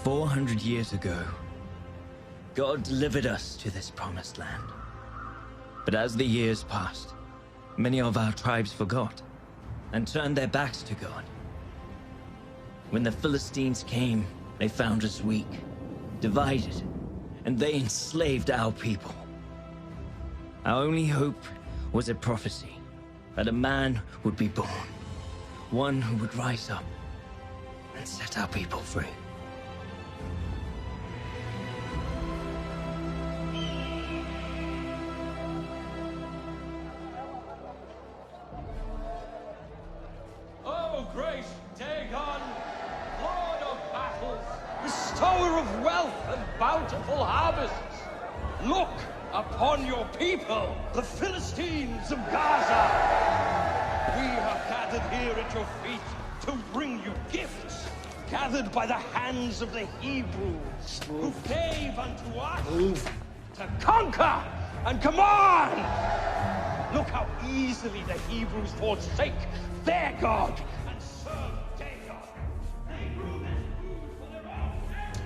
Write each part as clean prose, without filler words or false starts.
400 years ago, God delivered us to this promised land. But as the years passed, many of our tribes forgot and turned their backs to God. When the Philistines came, they found us weak, divided, and they enslaved our people. Our only hope was a prophecy that a man would be born, one who would rise up and set our people free. Oh, great Dagon, Lord of battles, bestower of wealth and bountiful harvests, look upon your people, the Philistines of Gaza. We have gathered here at your feet to bring you gifts, gathered by the hands of the Hebrews, who gave unto us to conquer and command. Look how easily the Hebrews forsake their God and serve Dagon. They grew their food for their own heads.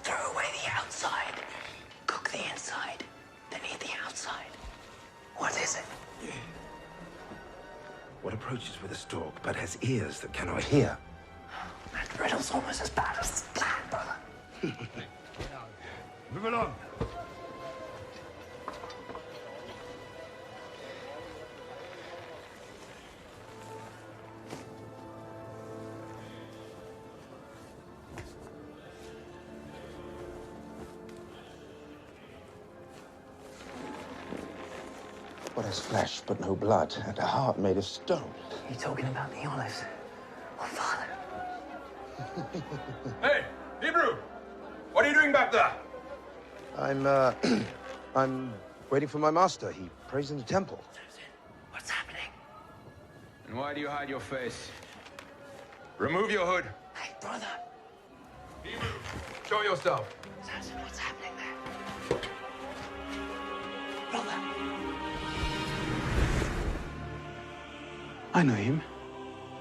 Throw away the outside, cook the inside, then eat the outside. What is it? What approaches with a stalk but has ears that cannot hear? That riddle's almost as bad as the plan, brother. Move along. What has flesh but no blood, and a heart made of stone? You talking about the olives? Oh, Father. Hey, Hebrew! What are you doing back there? I'm waiting for my master. He prays in the temple. What's happening? And why do you hide your face? Remove your hood. Hey, brother. Hebrew, show yourself. Samson, what's happening there? Brother. I know him.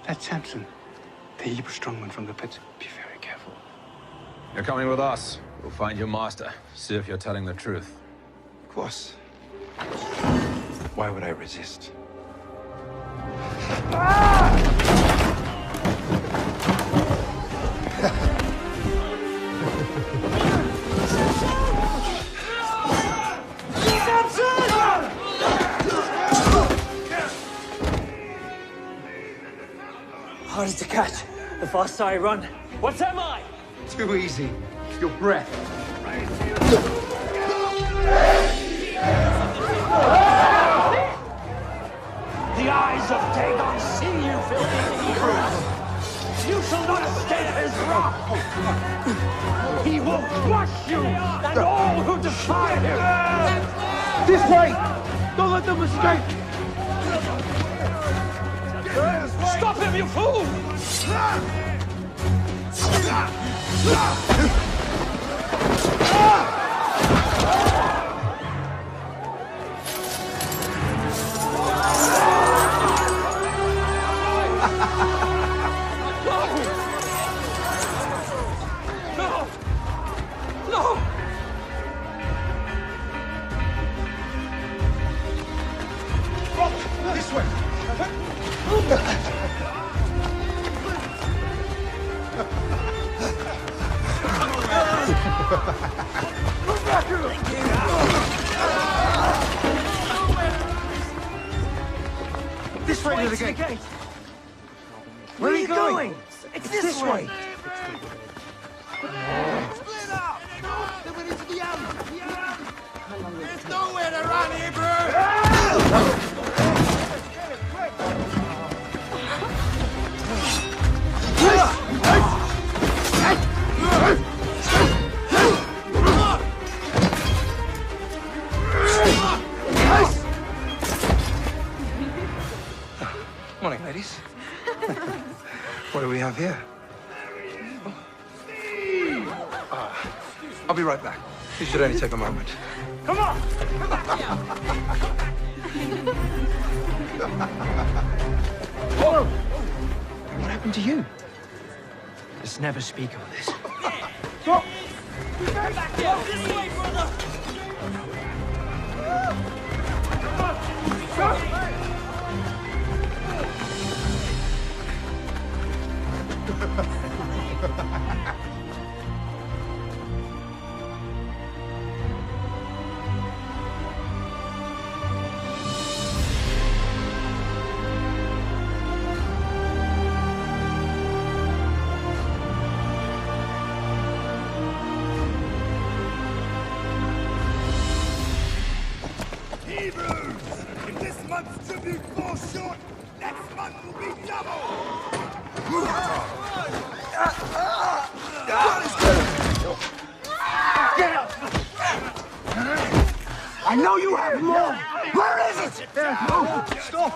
That's Samson, the Hebrew strongman from the pit. Be very careful. You're coming with us. We'll find your master. See if you're telling the truth. Of course. Why would I resist? Harder to catch. The faster I run. What's am I? Too easy. Your breath. The eyes of Dagon see you, filthy Hebrews. You shall not escape his wrath. He will crush you and all who defy him. This way! Don't let them escape! Stop him, you fool! No! No! This way! This way to the gate. Where are you going? It's this way. Split up! Then we need to be out! There's nowhere to run, Hebrew! I'll be right back. This should only take a moment. Come on! Come back here! Whoa! What happened to you? Let's never speak of this. Come back here! This way, brother! I know you have more! Where is it? No! Stop!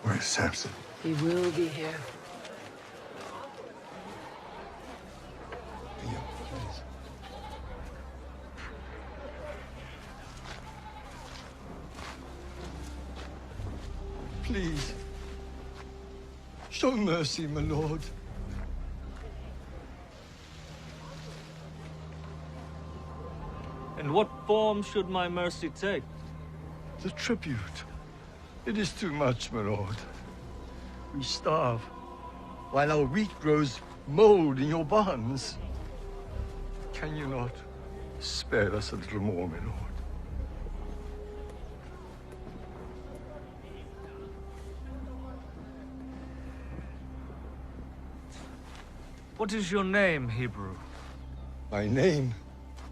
Where's Samson? He will be here. Please. Show mercy, my lord. And what form should my mercy take? The tribute. It is too much, my lord. We starve, while our wheat grows mold in your barns. Can you not spare us a little more, my lord? What is your name, Hebrew? My name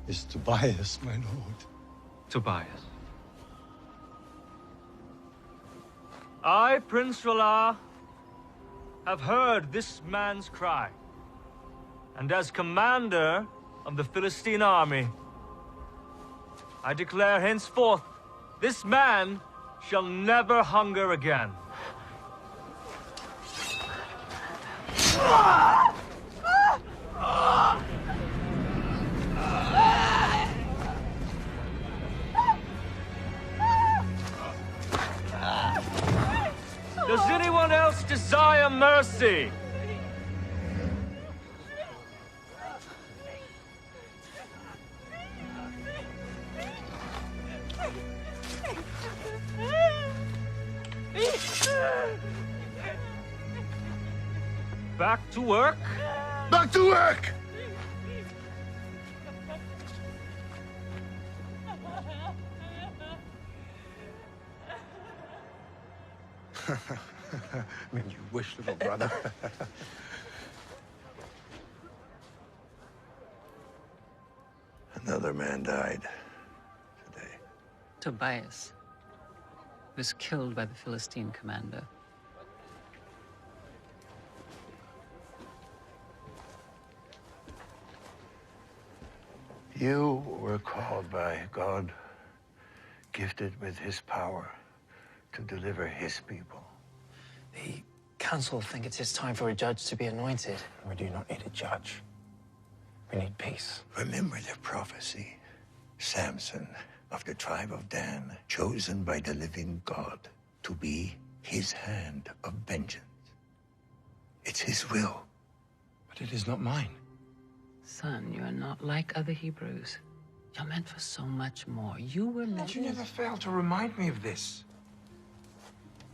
is Tobias, my lord. Tobias. I, Prince Ralah, have heard this man's cry. And as commander of the Philistine army, I declare henceforth, this man shall never hunger again. Does anyone else desire mercy? Back to work? Back to work! I mean, you wish, little brother. Another man died today. Tobias was killed by the Philistine commander. You were called by God, gifted with his power to deliver his people. The council think it's his time for a judge to be anointed. We do not need a judge. We need peace. Remember the prophecy. Samson of the tribe of Dan, chosen by the living God to be his hand of vengeance. It's his will, but it is not mine. Son, you are not like other Hebrews. You're meant for so much more. You were meant... You never fail to remind me of this.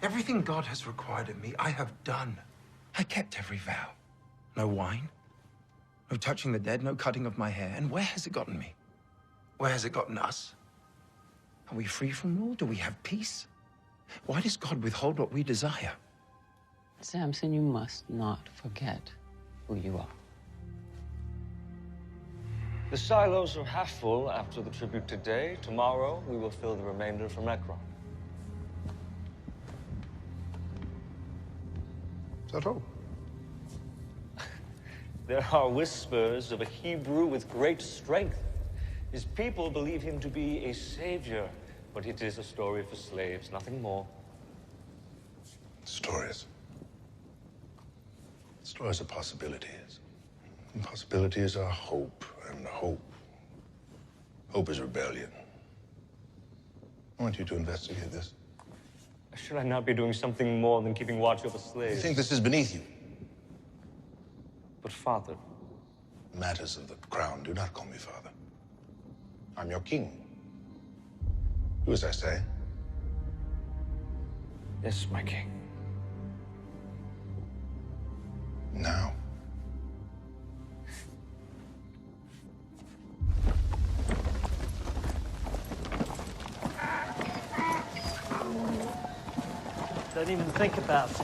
Everything God has required of me, I have done. I kept every vow. No wine, no touching the dead, no cutting of my hair. And where has it gotten me? Where has it gotten us? Are we free from rule? Do we have peace? Why does God withhold what we desire? Samson, you must not forget who you are. The silos are half full after the tribute today. Tomorrow, we will fill the remainder from Ekron. Is that all? There are whispers of a Hebrew with great strength. His people believe him to be a savior, but it is a story for slaves, nothing more. Stories. Destroys the possibilities. And possibilities are hope, and hope is rebellion. I want you to investigate this. Should I not be doing something more than keeping watch over slaves? You think this is beneath you? But father... Matters of the crown, do not call me father. I'm your king. Do as I say. Yes, my king. Now. Don't even think about it.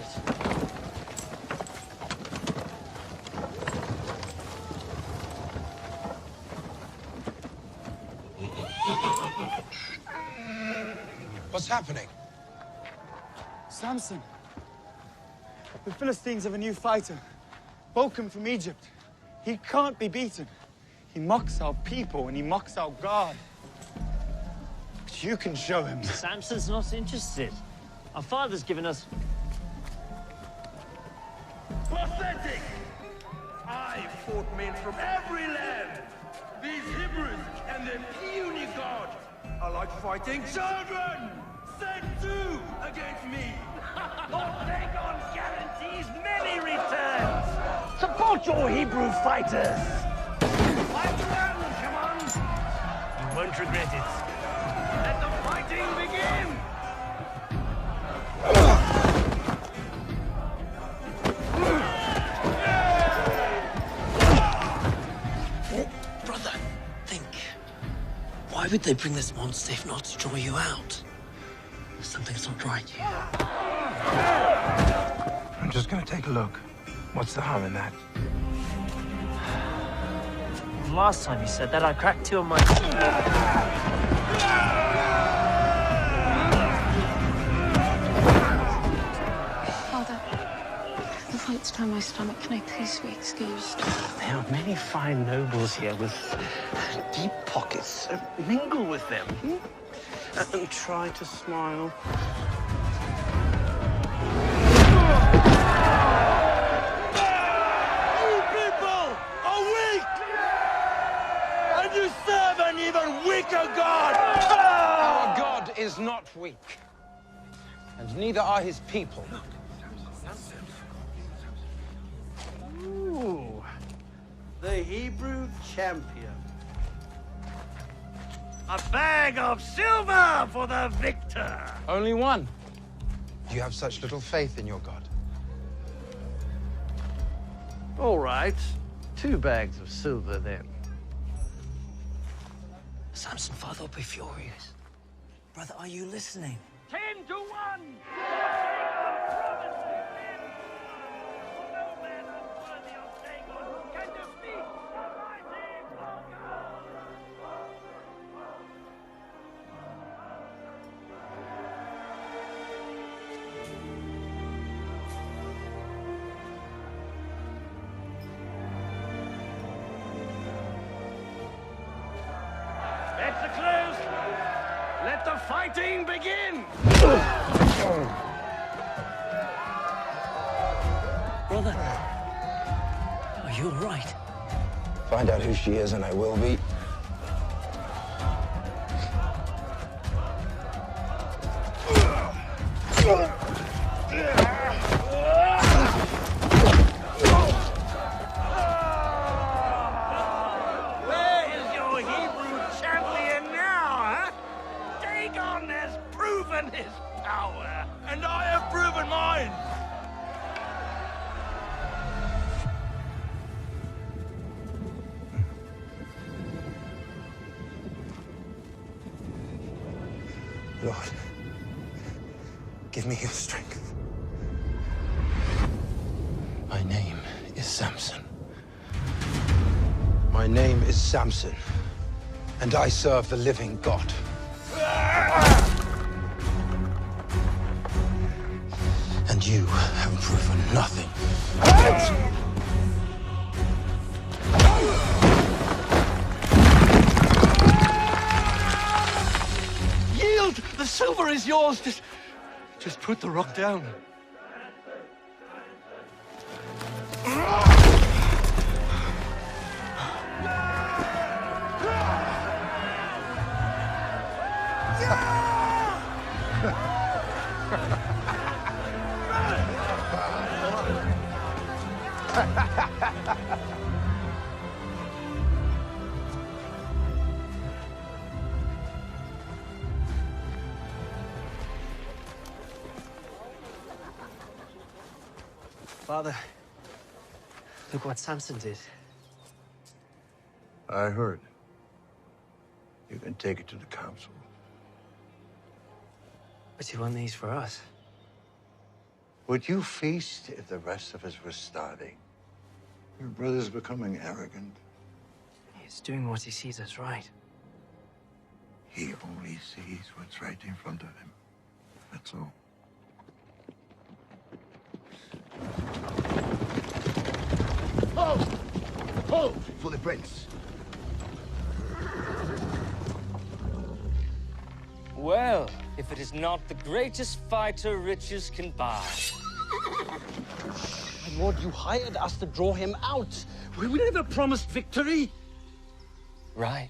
What's happening? Samson. The Philistines have a new fighter. Welcome from Egypt. He can't be beaten. He mocks our people and he mocks our God. But you can show him. Samson's not interested. Our father's given us... Pathetic! I fought men from every land. These Hebrews and their puny God are like fighting children! Set two against me! Dagon guarantees many returns! Support your Hebrew fighters! Fight well, come on! You won't regret it. Let the fighting begin! Brother, think. Why would they bring this monster if not to draw you out? Something's not right here. I'm just gonna take a look. What's the harm in that? Last time you said that, I cracked two of my... Father, the fight's down my stomach. Can I please be excused? There are many fine nobles here with deep pockets. Mingle with them. And try to smile. You people are weak! And you serve an even weaker God! Our God is not weak. And neither are his people. Ooh, the Hebrew champion. A bag of silver for the victor! Only one. You have such little faith in your God. All right, 2 bags of silver then. Samson, father will be furious. Brother, are you listening? 10 to 1! Bets are closed. Let the fighting begin. Brother, are you all right? Find out who she is and I will be. Where is your Hebrew champion now, huh? Dagon has proven his power, and I have proven mine. Lord, give me your strength. My name is Samson. My name is Samson, and I serve the living God. And you have proven nothing. Yield! The silver is yours. Just put the rock down. Father, look what Samson did. I heard. You can take it to the council. But he won these for us. Would you feast if the rest of us were starving? Your brother's becoming arrogant. He's doing what he sees as right. He only sees what's right in front of him. That's all. Hold! Hold for the prince. Well, if it is not the greatest fighter riches can buy. My lord, you hired us to draw him out. We never promised victory. Right.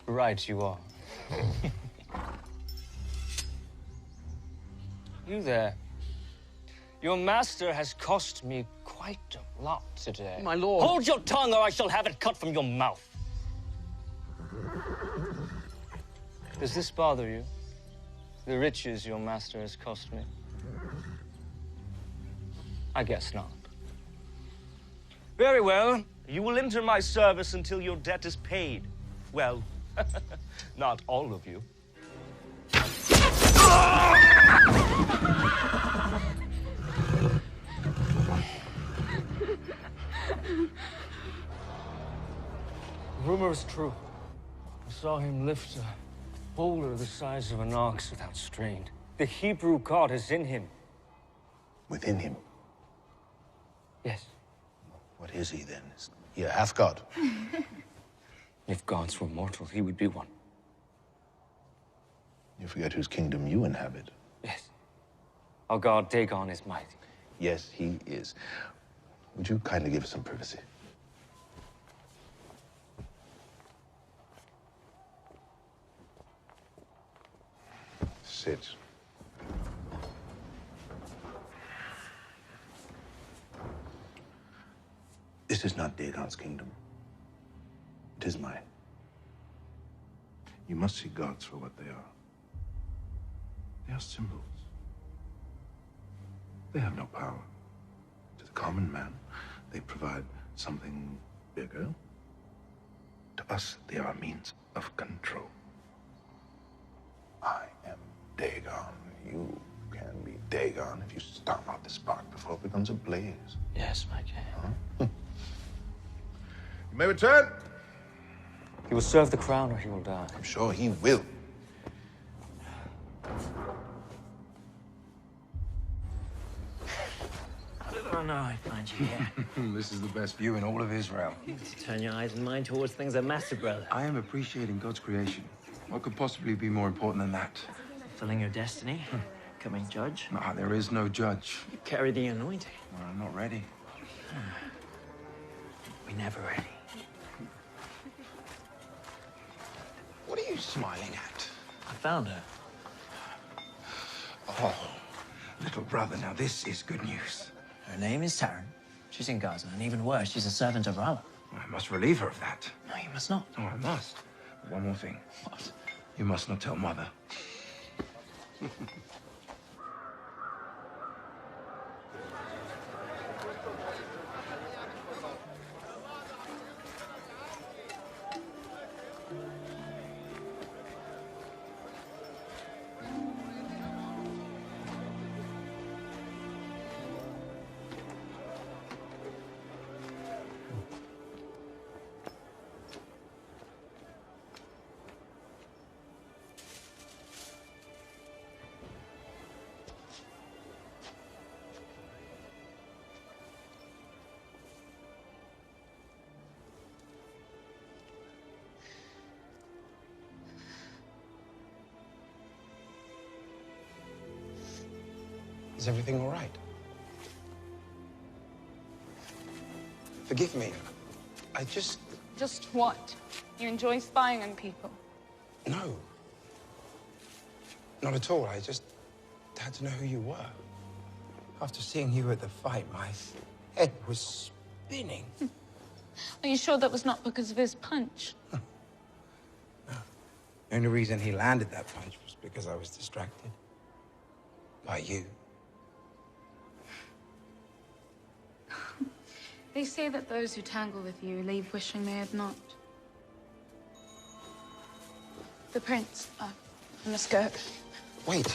Right you are. You there. Your master has cost me quite a lot today. My lord. Hold your tongue or I shall have it cut from your mouth. Does this bother you? The riches your master has cost me? I guess not. Very well. You will enter my service until your debt is paid. Well, not all of you. Rumor is true. I saw him lift a boulder the size of an ox without strain. The Hebrew god is in him. Within him? Yes. What is he then? Is he a half-god? If gods were mortal, he would be one. You forget whose kingdom you inhabit. Yes. Our god Dagon is mighty. Yes, he is. Would you kindly give us some privacy? Sit. This is not Dagon's kingdom. It is mine. You must see gods for what they are. They are symbols. They have no power. To the common man, they provide something bigger. To us, they are a means of control. I am Dagon. You can be Dagon if you stomp out the spark before it becomes a blaze. Yes, my king. Huh? You may return. He will serve the crown or he will die. I'm sure he will. Oh, no, I find you here. This is the best view in all of Israel. Turn your eyes and mind towards things that matter, brother. I am appreciating God's creation. What could possibly be more important than that? Fulfilling your destiny, becoming judge. Ah, there is no judge. You carry the anointing. Well, I'm not ready. We're never ready. What are you smiling at? I found her. Oh, little brother, now this is good news. Her name is Taryn. She's in Gaza, and even worse, she's a servant of Allah. I must relieve her of that. No, you must not. Oh, I must. But one more thing. What? You must not tell Mother. Is everything all right? Forgive me. I just... Just what? You enjoy spying on people? No. Not at all. I just had to know who you were. After seeing you at the fight, head was spinning. Are you sure that was not because of his punch? The only reason he landed that punch was because I was distracted. By you. They say that those who tangle with you leave wishing they had not. The prince. I must go. Wait.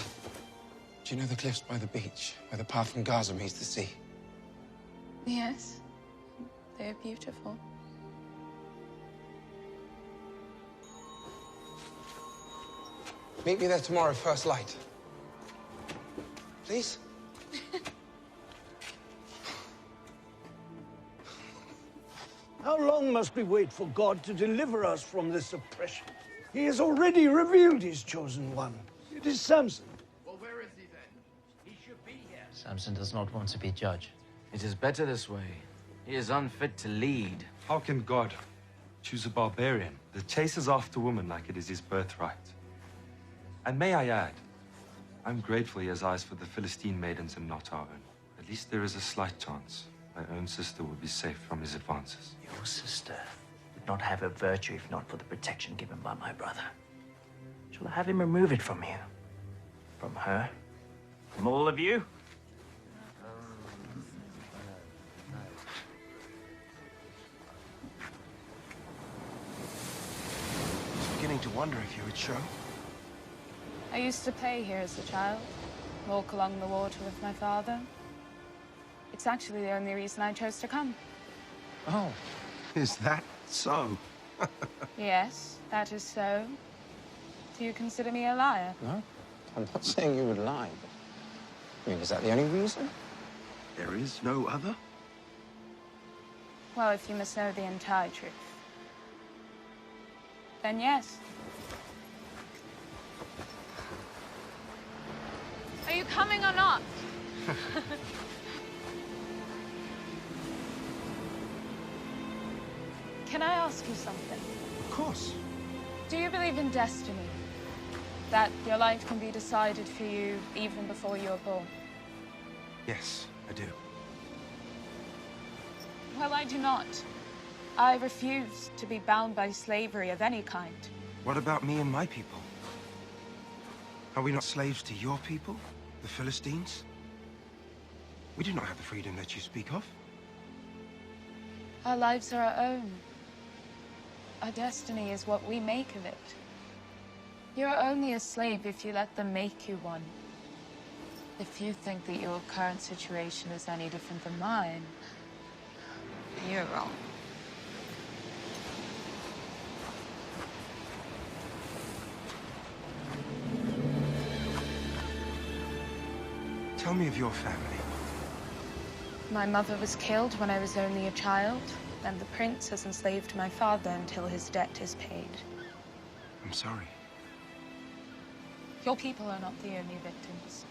Do you know the cliffs by the beach, where the path from Gaza meets the sea? Yes. They're beautiful. Meet me there tomorrow, first light. Please? How long must we wait for God to deliver us from this oppression? He has already revealed his chosen one. It is Samson. Well, where is he then? He should be here. Samson does not want to be judge. It is better this way. He is unfit to lead. How can God choose a barbarian that chases after women like it is his birthright? And may I add, I'm grateful he has eyes for the Philistine maidens and not our own. At least there is a slight chance my own sister will be safe from his advances. Your sister would not have a virtue if not for the protection given by my brother. Shall I have him remove it from you? From her? From all of you? Beginning to wonder if you would show. I used to play here as a child, walk along the water with my father. It's actually the only reason I chose to come. Oh, is that so? Yes, that is so. Do you consider me a liar? No, I'm not saying you would lie, but... I mean, is that the only reason? There is no other? Well, if you must know the entire truth, then yes. Are you coming or not? Can I ask you something? Of course. Do you believe in destiny? That your life can be decided for you even before you are born? Yes, I do. Well, I do not. I refuse to be bound by slavery of any kind. What about me and my people? Are we not slaves to your people, the Philistines? We do not have the freedom that you speak of. Our lives are our own. Our destiny is what we make of it. You're only a slave if you let them make you one. If you think that your current situation is any different than mine, you're wrong. Tell me of your family. My mother was killed when I was only a child, and the prince has enslaved my father until his debt is paid. I'm sorry. Your people are not the only victims.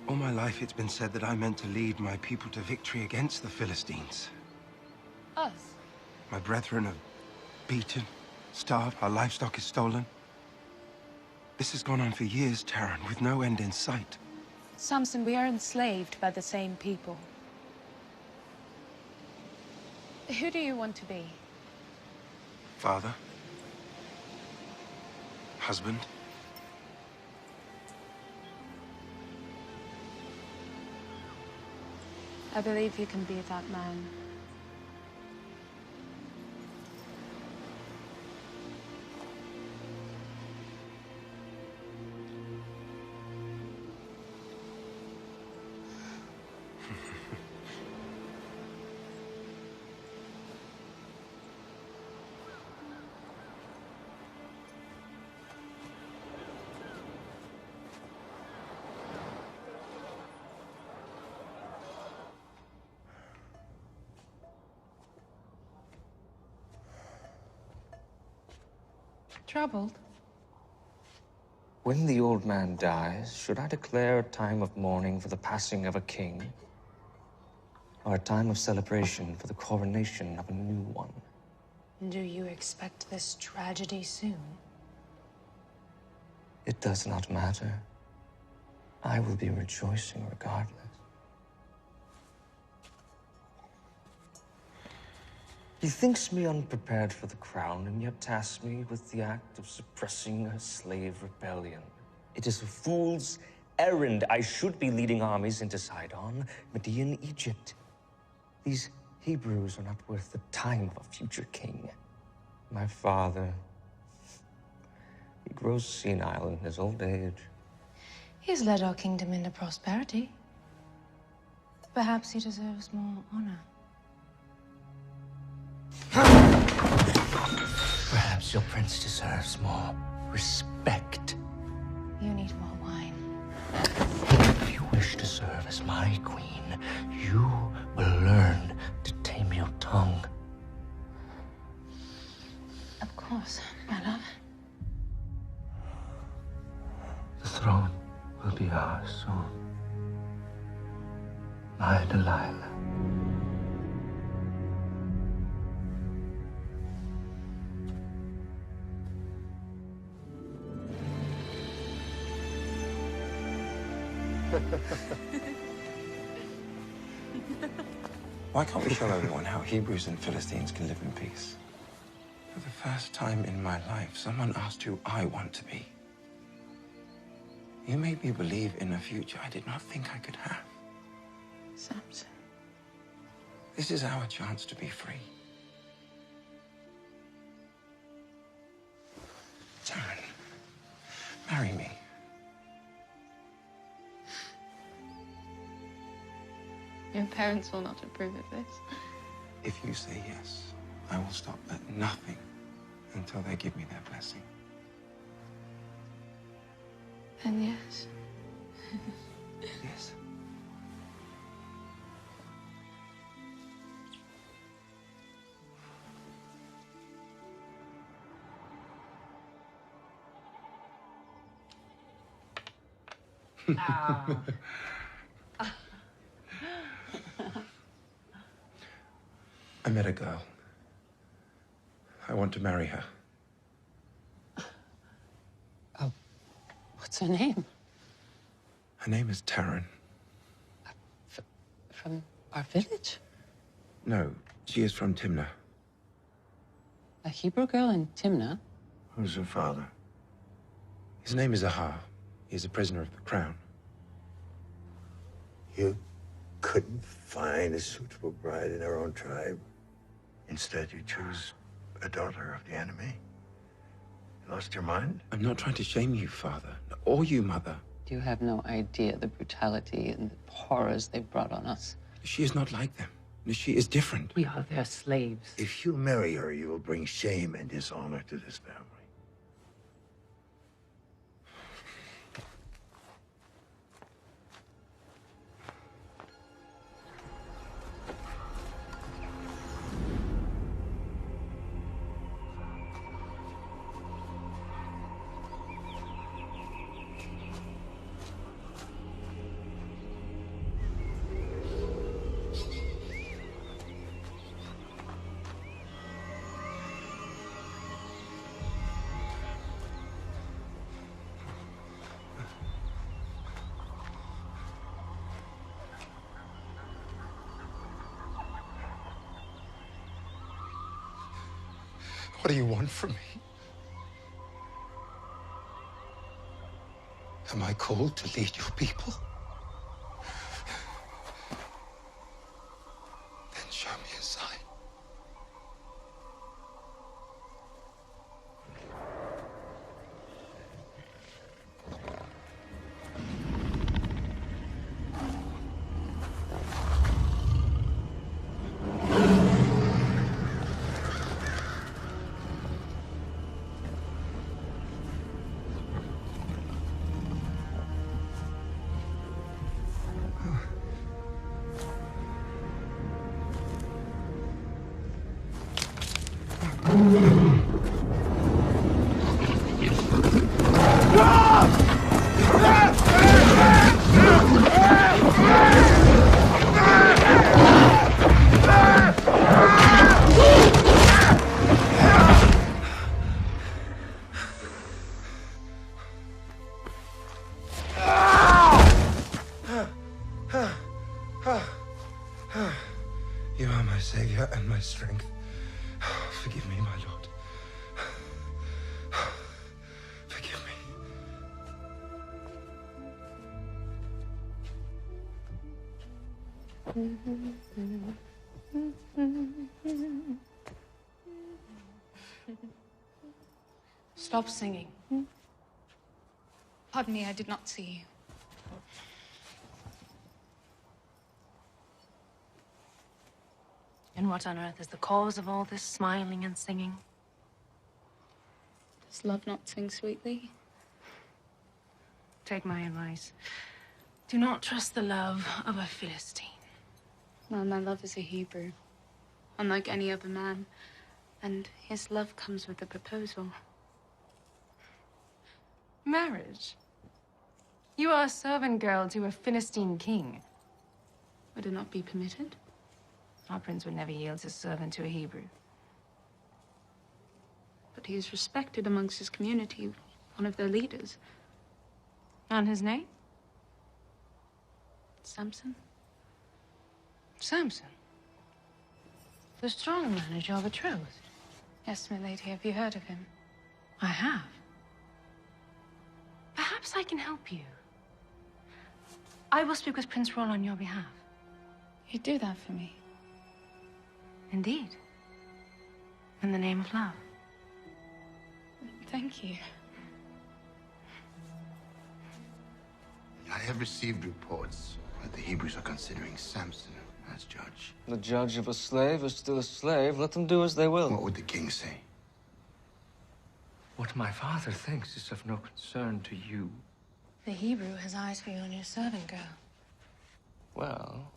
All my life it's been said that I meant to lead my people to victory against the Philistines. Us? My brethren are beaten, starved, our livestock is stolen. This has gone on for years, Taran, with no end in sight. Samson, we are enslaved by the same people. Who do you want to be? Father? Husband? I believe you can be that man. Troubled? When the old man dies, should I declare a time of mourning for the passing of a king? Or a time of celebration for the coronation of a new one? Do you expect this tragedy soon? It does not matter. I will be rejoicing regardless. He thinks me unprepared for the crown, and yet tasks me with the act of suppressing a slave rebellion. It is a fool's errand. I should be leading armies into Sidon, Median, Egypt. These Hebrews are not worth the time of a future king. My father, he grows senile in his old age. He has led our kingdom into prosperity. Perhaps he deserves more honor. Perhaps your prince deserves more respect. You need more wine. If you wish to serve as my queen, you will learn to tame your tongue. Of course, my love. The throne will be ours soon. My Delilah. Why can't we show everyone how Hebrews and Philistines can live in peace? For the first time in my life, someone asked who I want to be. You made me believe in a future I did not think I could have. Samson. This is our chance to be free. Taryn, marry me. Your parents will not approve of this. If you say yes, I will stop at nothing until they give me their blessing. Then yes. Yes. I met a girl. I want to marry her. Oh, what's her name? Her name is Taryn. From our village? No, she is from Timnah. A Hebrew girl in Timnah? Who's her father? His name is Ahar. He's a prisoner of the crown. You couldn't find a suitable bride in our own tribe. Instead, you choose a daughter of the enemy. You lost your mind? I'm not trying to shame you, Father, or you, Mother. You have no idea the brutality and the horrors they've brought on us. She is not like them. She is different. We are their slaves. If you marry her, you will bring shame and dishonor to this family. What do you want from me? Am I called to lead your people? Then show me a sign. You are my savior and my strength. Forgive me, my lord. Forgive me. Stop singing. Pardon me, I did not see you. And what on earth is the cause of all this smiling and singing? Does love not sing sweetly? Take my advice. Do not trust the love of a Philistine. Well, my love is a Hebrew, unlike any other man. And his love comes with a proposal. Marriage? You are a servant girl to a Philistine king. Would it not be permitted? Our prince would never yield his servant to a Hebrew. But he is respected amongst his community, one of their leaders. And his name? Samson? Samson? The strong man is your betrothed. Yes, my lady. Have you heard of him? I have. Perhaps I can help you. I will speak with Prince Roll on your behalf. You'd do that for me? Indeed. In the name of love. Thank you. I have received reports that the Hebrews are considering Samson as judge. The judge of a slave is still a slave. Let them do as they will. What would the king say? What my father thinks is of no concern to you. The Hebrew has eyes for you and your servant girl. Well,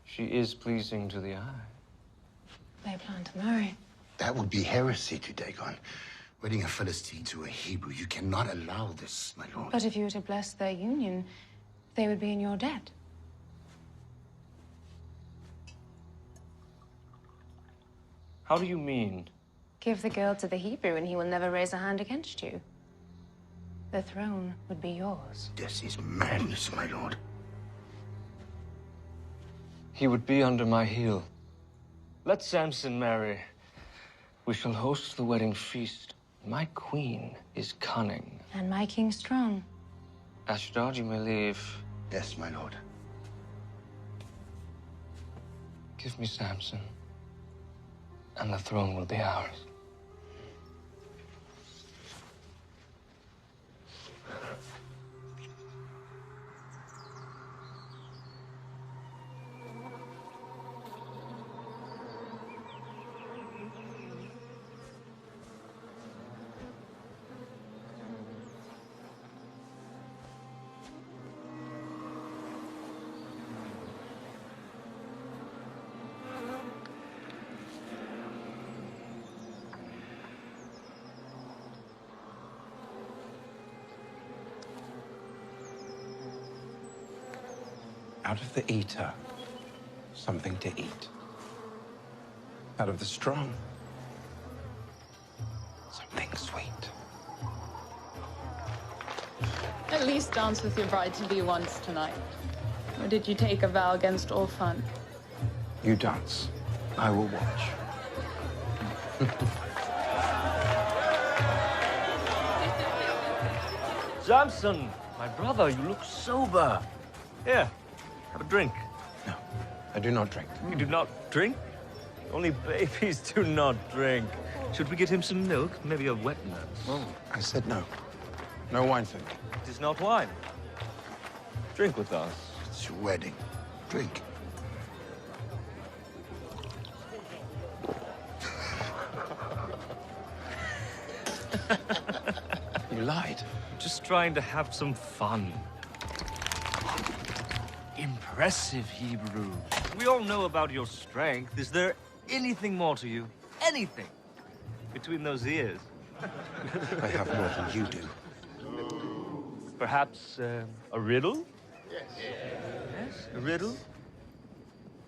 she is pleasing to the eye. They plan to marry. That would be heresy to Dagon. Wedding a Philistine to a Hebrew. You cannot allow this, my lord. But if you were to bless their union, they would be in your debt. How do you mean? Give the girl to the Hebrew and he will never raise a hand against you. The throne would be yours. This is madness, my lord. He would be under my heel. Let Samson marry. We shall host the wedding feast. My queen is cunning. And my king strong. Ashdod, you may leave. Yes, my lord. Give me Samson, and the throne will be ours. Out of the eater, something to eat. Out of the strong, something sweet. At least dance with your bride-to-be once tonight. Or did you take a vow against all fun? You dance. I will watch. Samson, my brother, you look sober. Here, have a drink. No, I do not drink. You do not drink? Only babies do not drink. Should we get him some milk? Maybe a wet nurse? Oh, I said no. No wine for me. It is not wine. Drink with us. It's your wedding. Drink. You lied. Just trying to have some fun. Impressive, Hebrew. We all know about your strength. Is there anything more to you? Anything? Between those ears? I have more than you do. Perhaps a riddle? Yes, a riddle?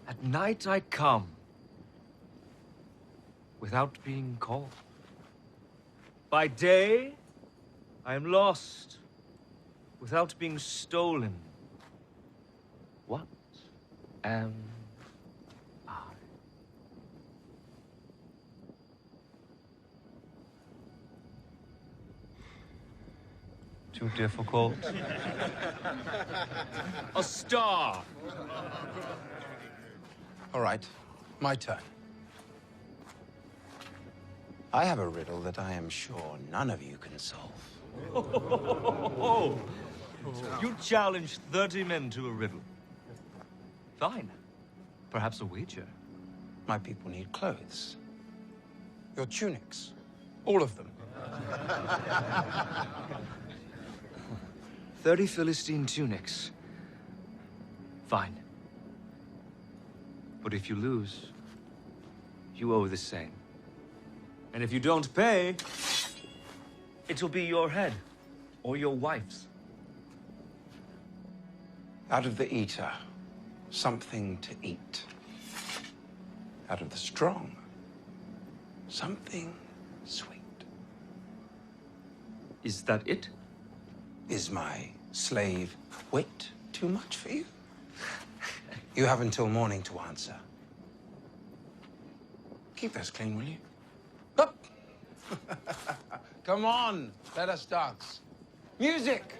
At night I come, without being called. By day, I am lost, without being stolen. What am I? Too difficult? A star! All right, my turn. I have a riddle that I am sure none of you can solve. You challenged 30 men to a riddle. Fine. Perhaps a wager. My people need clothes. Your tunics. All of them. 30 Philistine tunics. Fine. But if you lose, you owe the same. And if you don't pay, it'll be your head or your wife's. Out of the eater, something to eat. Out of the strong, something sweet. Is that it? Is my slave wit too much for you? You have until morning to answer. Keep those clean, will you? Up! Come on, let us dance. Music!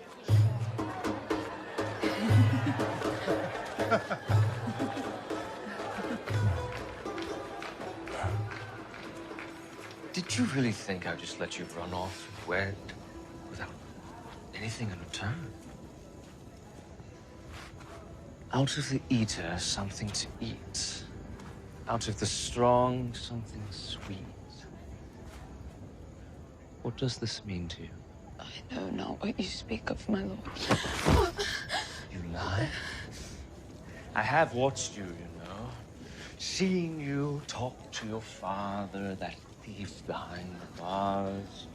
Did you really think I'd just let you run off and wed without anything in return? Out of the eater, something to eat. Out of the strong, something sweet. What does this mean to you? I know not what you speak of, my lord. You lie? I have watched you, you know. Seen you talk to your father, that thief behind the bars.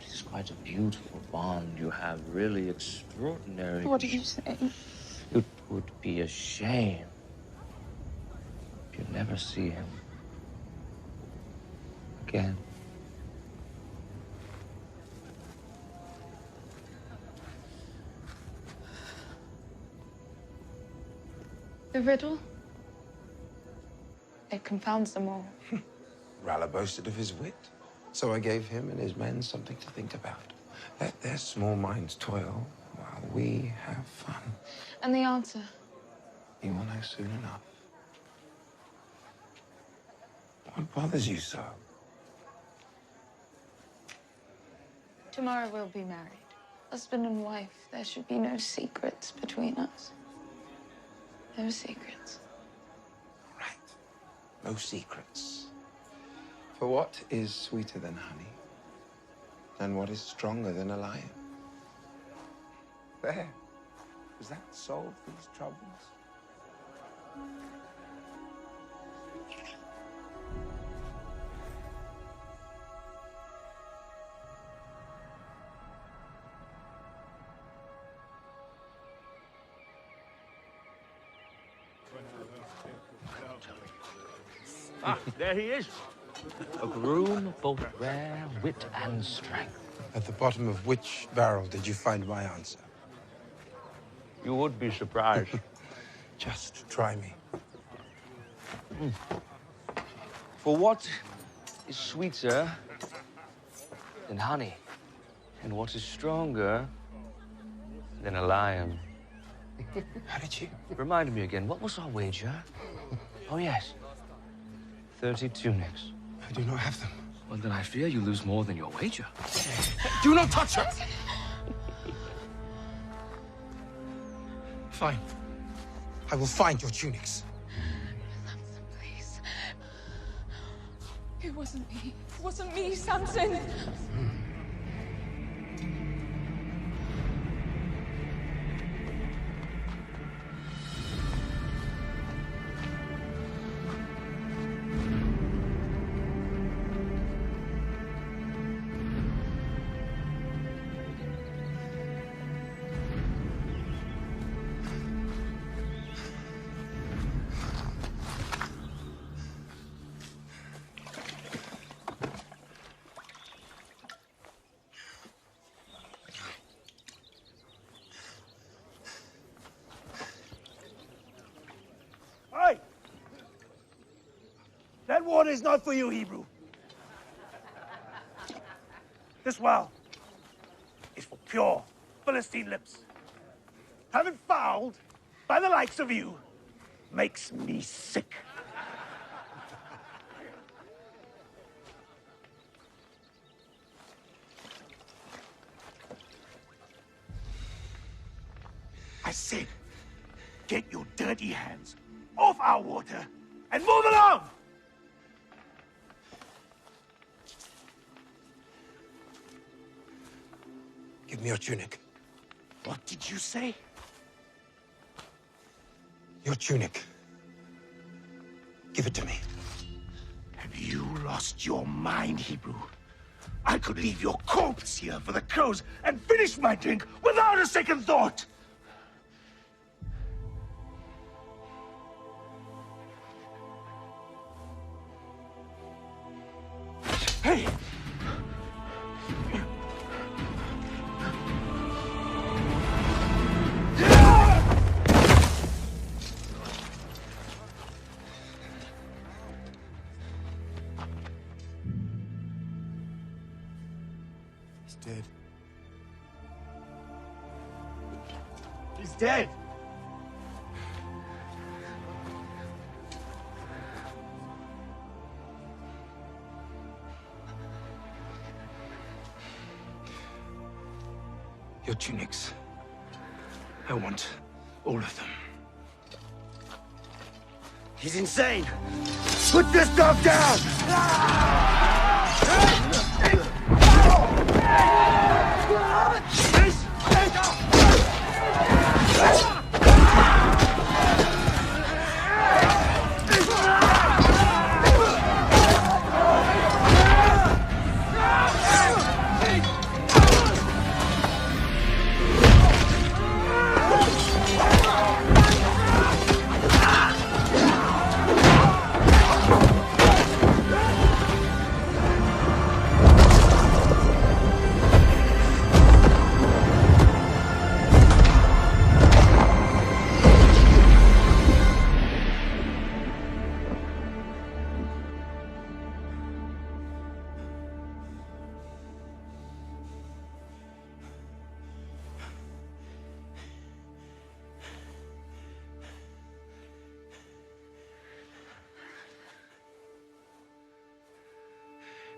It is quite a beautiful bond you have, really extraordinary. What are you saying? It would be a shame if you never see him again. The riddle? It confounds them all. Ralla boasted of his wit, so I gave him and his men something to think about. Let their small minds toil while we have fun. And the answer? You will know soon enough. What bothers you so? Tomorrow we'll be married. Husband and wife. There should be no secrets between us. No secrets. No secrets. For what is sweeter than honey? And what is stronger than a lion? There. Does that solve these troubles? Ah, there he is. A groom of both rare wit and strength. At the bottom of which barrel did you find my answer? You would be surprised. Just try me. For what is sweeter than honey? And what is stronger than a lion? How did you? Remind me again, what was our wager? Oh, yes. 30 tunics. I do not have them. Well, then I fear you lose more than your wager. Do not touch her! Fine. I will find your tunics. Please. It wasn't me. It wasn't me, Samson. That water is not for you, Hebrew. This well is for pure, Philistine lips. Having fouled by the likes of you makes me sick. I said, get your dirty hands off our water and move along! Give me your tunic. What did you say? Your tunic. Give it to me. Have you lost your mind, Hebrew? I could leave your corpse here for the crows and finish my drink without a second thought! Hey! He's dead. He's dead! Your tunics. I want all of them. He's insane! Put this dog down!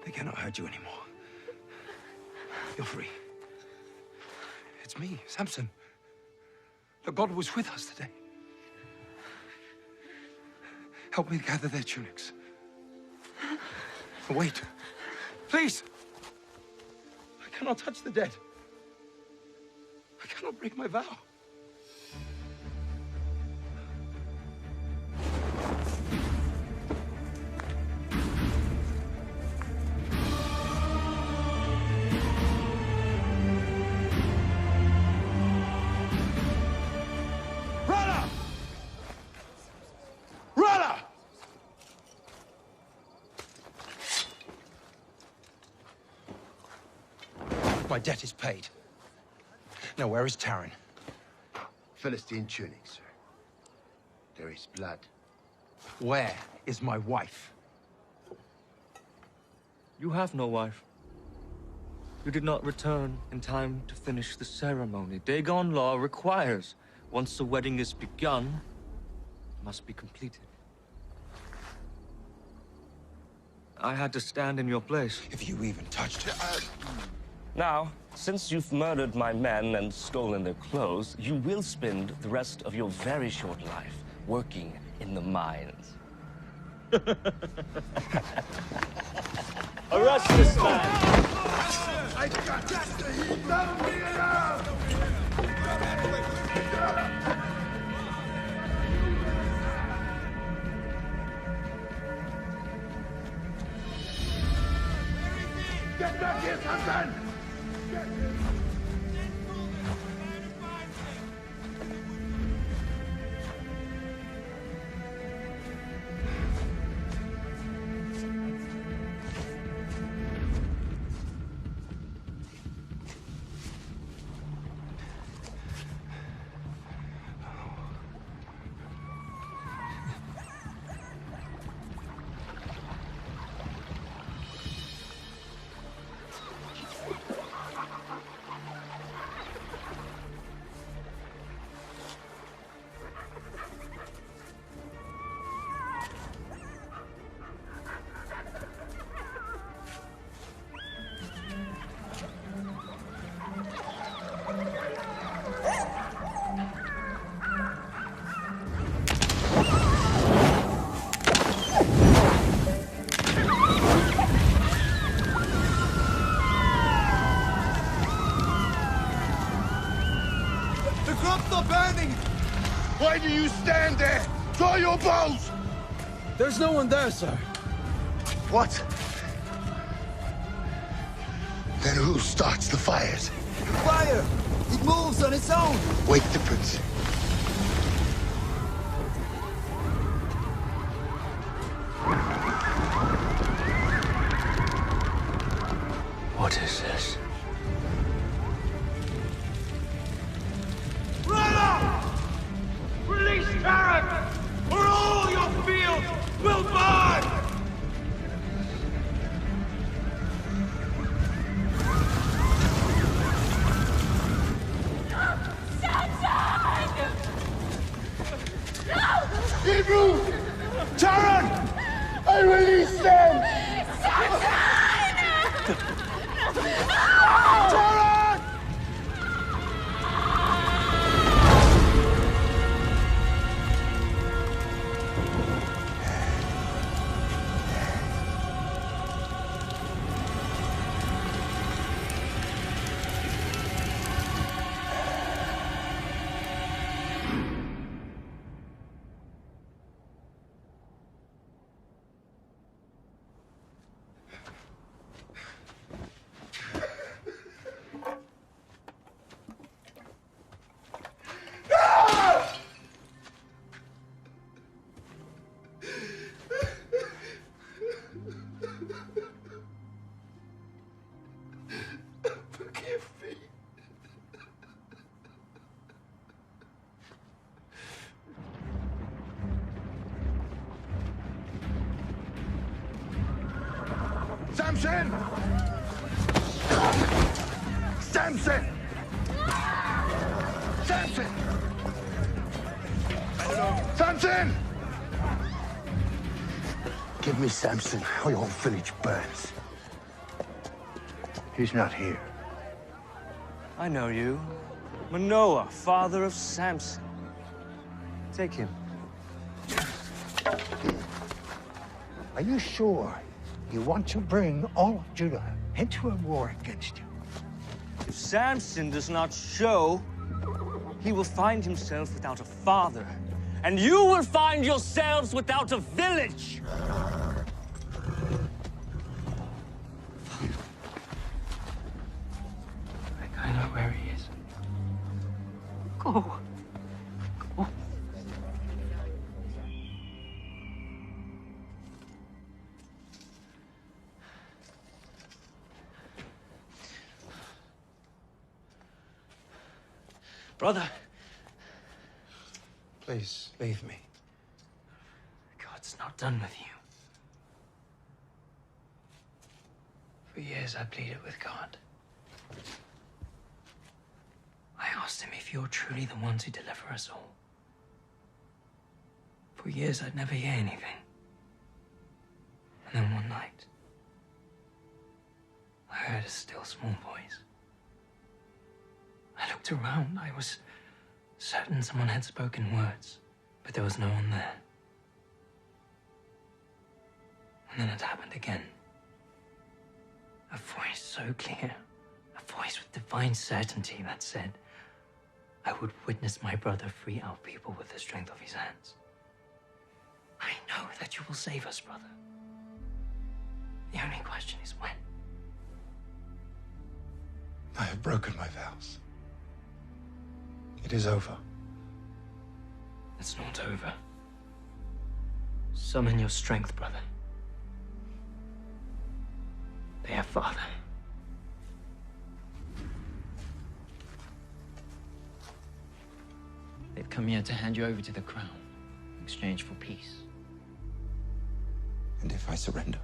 They cannot hurt you anymore. You're free. It's me, Samson. Look, God was with us today. Help me gather their tunics. Wait. Please. I cannot touch the dead. I cannot break my vow. My debt is paid. Now, where is Taran? Philistine tunic, sir. There is blood. Where is my wife? You have no wife. You did not return in time to finish the ceremony. Dagon law requires, once the wedding is begun, it must be completed. I had to stand in your place. If you even touched her... Now, since you've murdered my men and stolen their clothes, you will spend the rest of your very short life working in the mines. Arrest this man! I got Let me alone! Get back here, Samson! burning! Why do you stand there? Draw your bows! There's no one there, sir. What? Then who starts the fires? Fire! It moves on its own! Wake the prince. What is this? Brother! Release Tarak, or all your fields will burn! Hebrew! Taran! I release them! Taran! Forgive me. Samson! Samson! Samson! Samson! Give me Samson, or your whole village burns. He's not here. I know you. Manoah, father of Samson. Take him. Are you sure you want to bring all of Judah into a war against you? If Samson does not show, he will find himself without a father. And you will find yourselves without a village! I know where he is. Go. Go. Brother. Please, leave me. God's not done with you. For years I pleaded with God. I asked him if you're truly the one to deliver us all. For years I'd never hear anything. And then one night, I heard a still small voice. I looked around. I was certain someone had spoken words, but there was no one there. And then it happened again. A voice so clear, a voice with divine certainty that said, I would witness my brother free our people with the strength of his hands. I know that you will save us, brother. The only question is when. I have broken my vows. It is over. It's not over. Summon your strength, brother. Their father. They've come here to hand you over to the crown in exchange for peace. And if I surrender?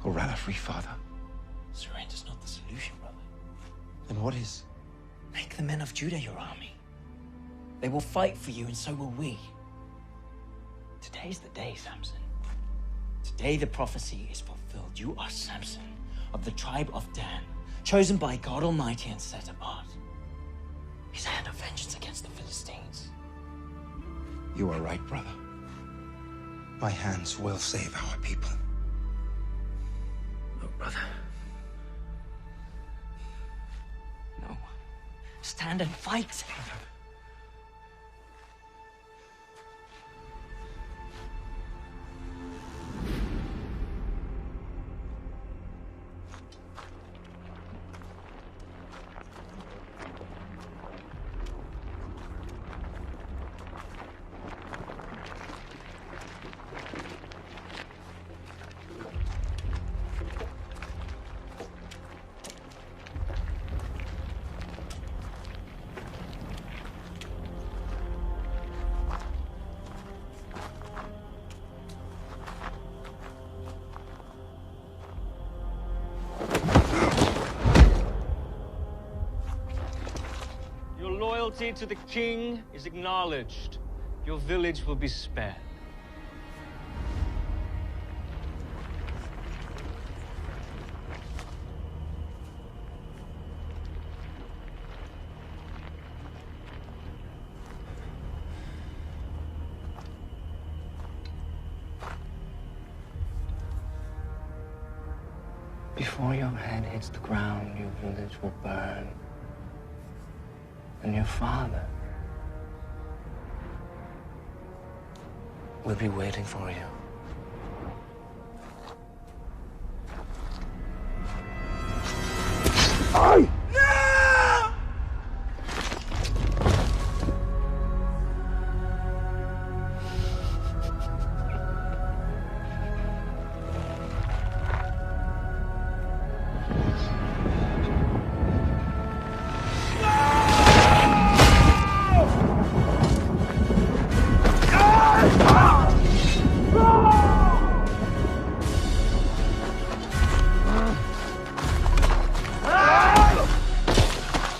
Or rather, free father? Surrender's not the solution, brother. Then what is? Make the men of Judah your army. They will fight for you, and so will we. Today's the day, Samson. Today the prophecy is fulfilled. You are Samson, of the tribe of Dan, chosen by God Almighty and set apart. His hand of vengeance against the Philistines. You are right, brother. My hands will save our people. No, brother. No. stand and fight. Your loyalty to the king is acknowledged. Your village will be spared. Before your head hits the ground, your village will burn. And your father will be waiting for you.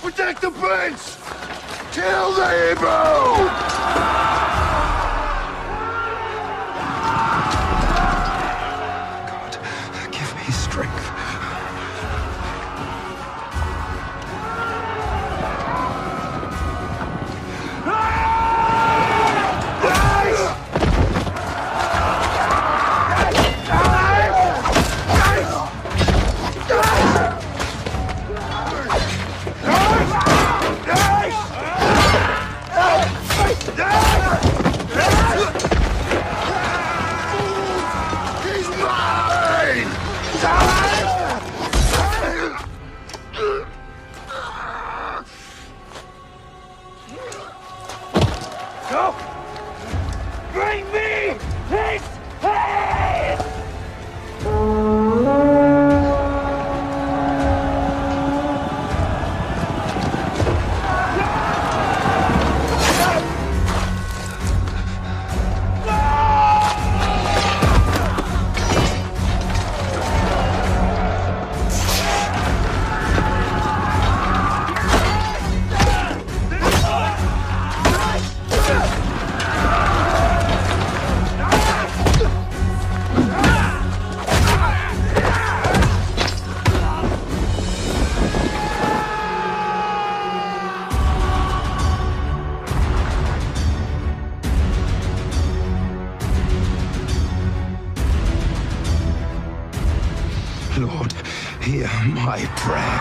Protect the prince! Kill the Hebrew! Give me strength. He's mine! Go! Bring me his head! Lord, hear my prayer.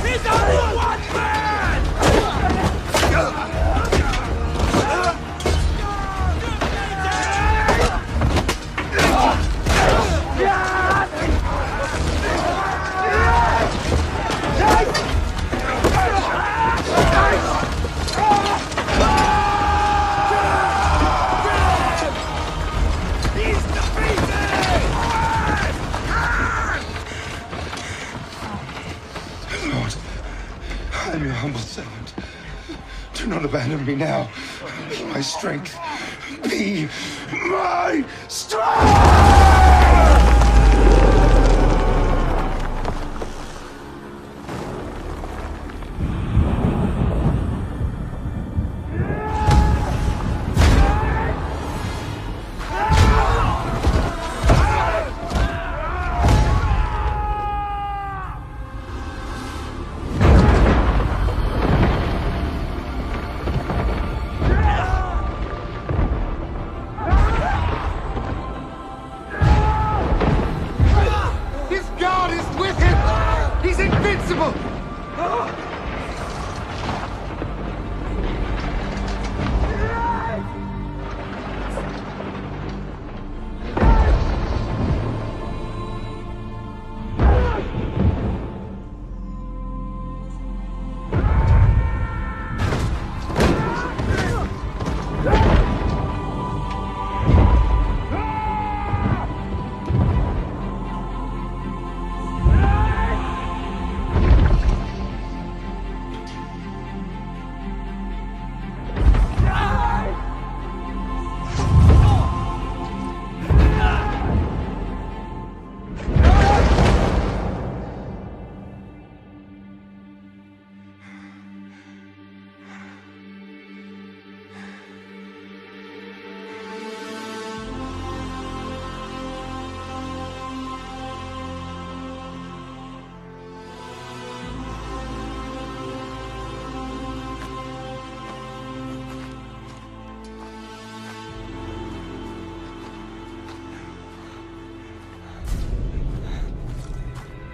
He's only one man! Lord, I am your humble servant. Do not abandon me now. My strength. Be my strength! impossible!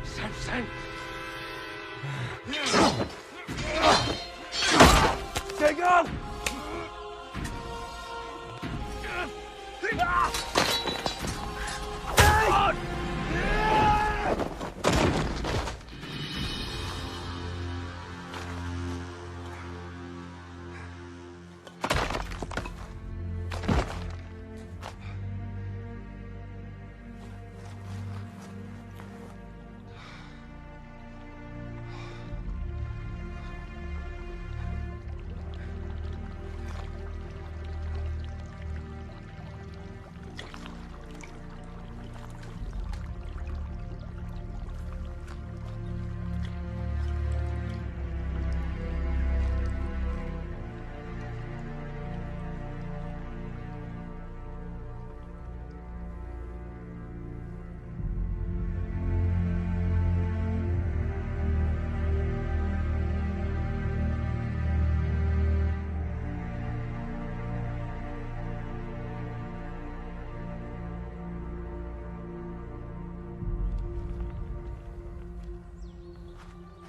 Samson! Dagon!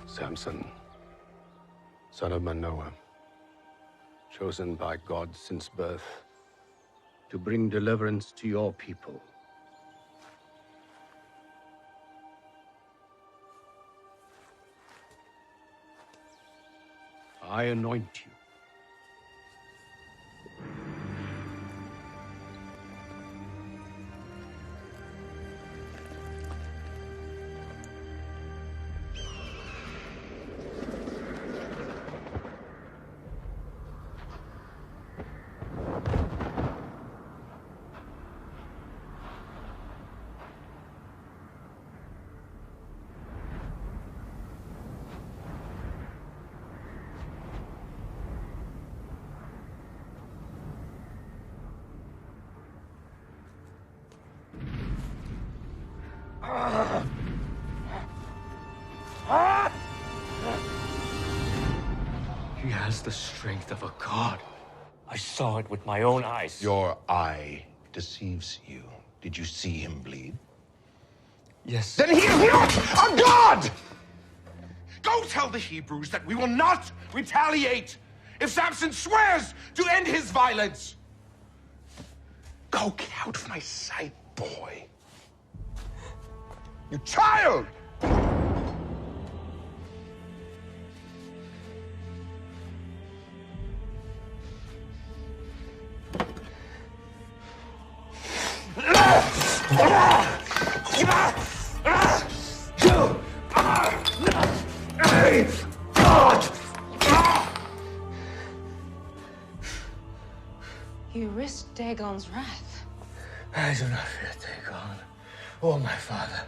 Samson, son of Manoah, chosen by God since birth to bring deliverance to your people. I anoint you. He has the strength of a god. I saw it with my own eyes. Your eye deceives you. Did you see him bleed? Yes. Then he is not a god! Go tell the Hebrews that we will not retaliate if Samson swears to end his violence. Go, get out of my sight, boy. You child! You risked Dagon's wrath. I do not fear Dagon or my father.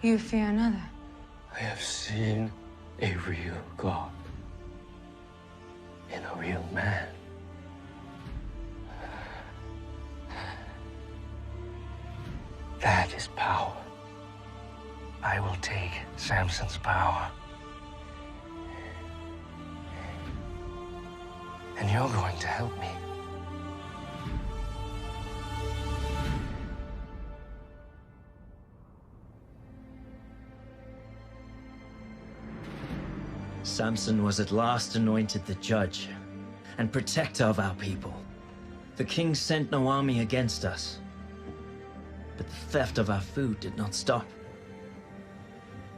You fear another. I have seen a real God in a real man. That is power. I will take Samson's power. And you're going to help me. Samson was at last anointed the judge and protector of our people. The king sent no army against us, but the theft of our food did not stop.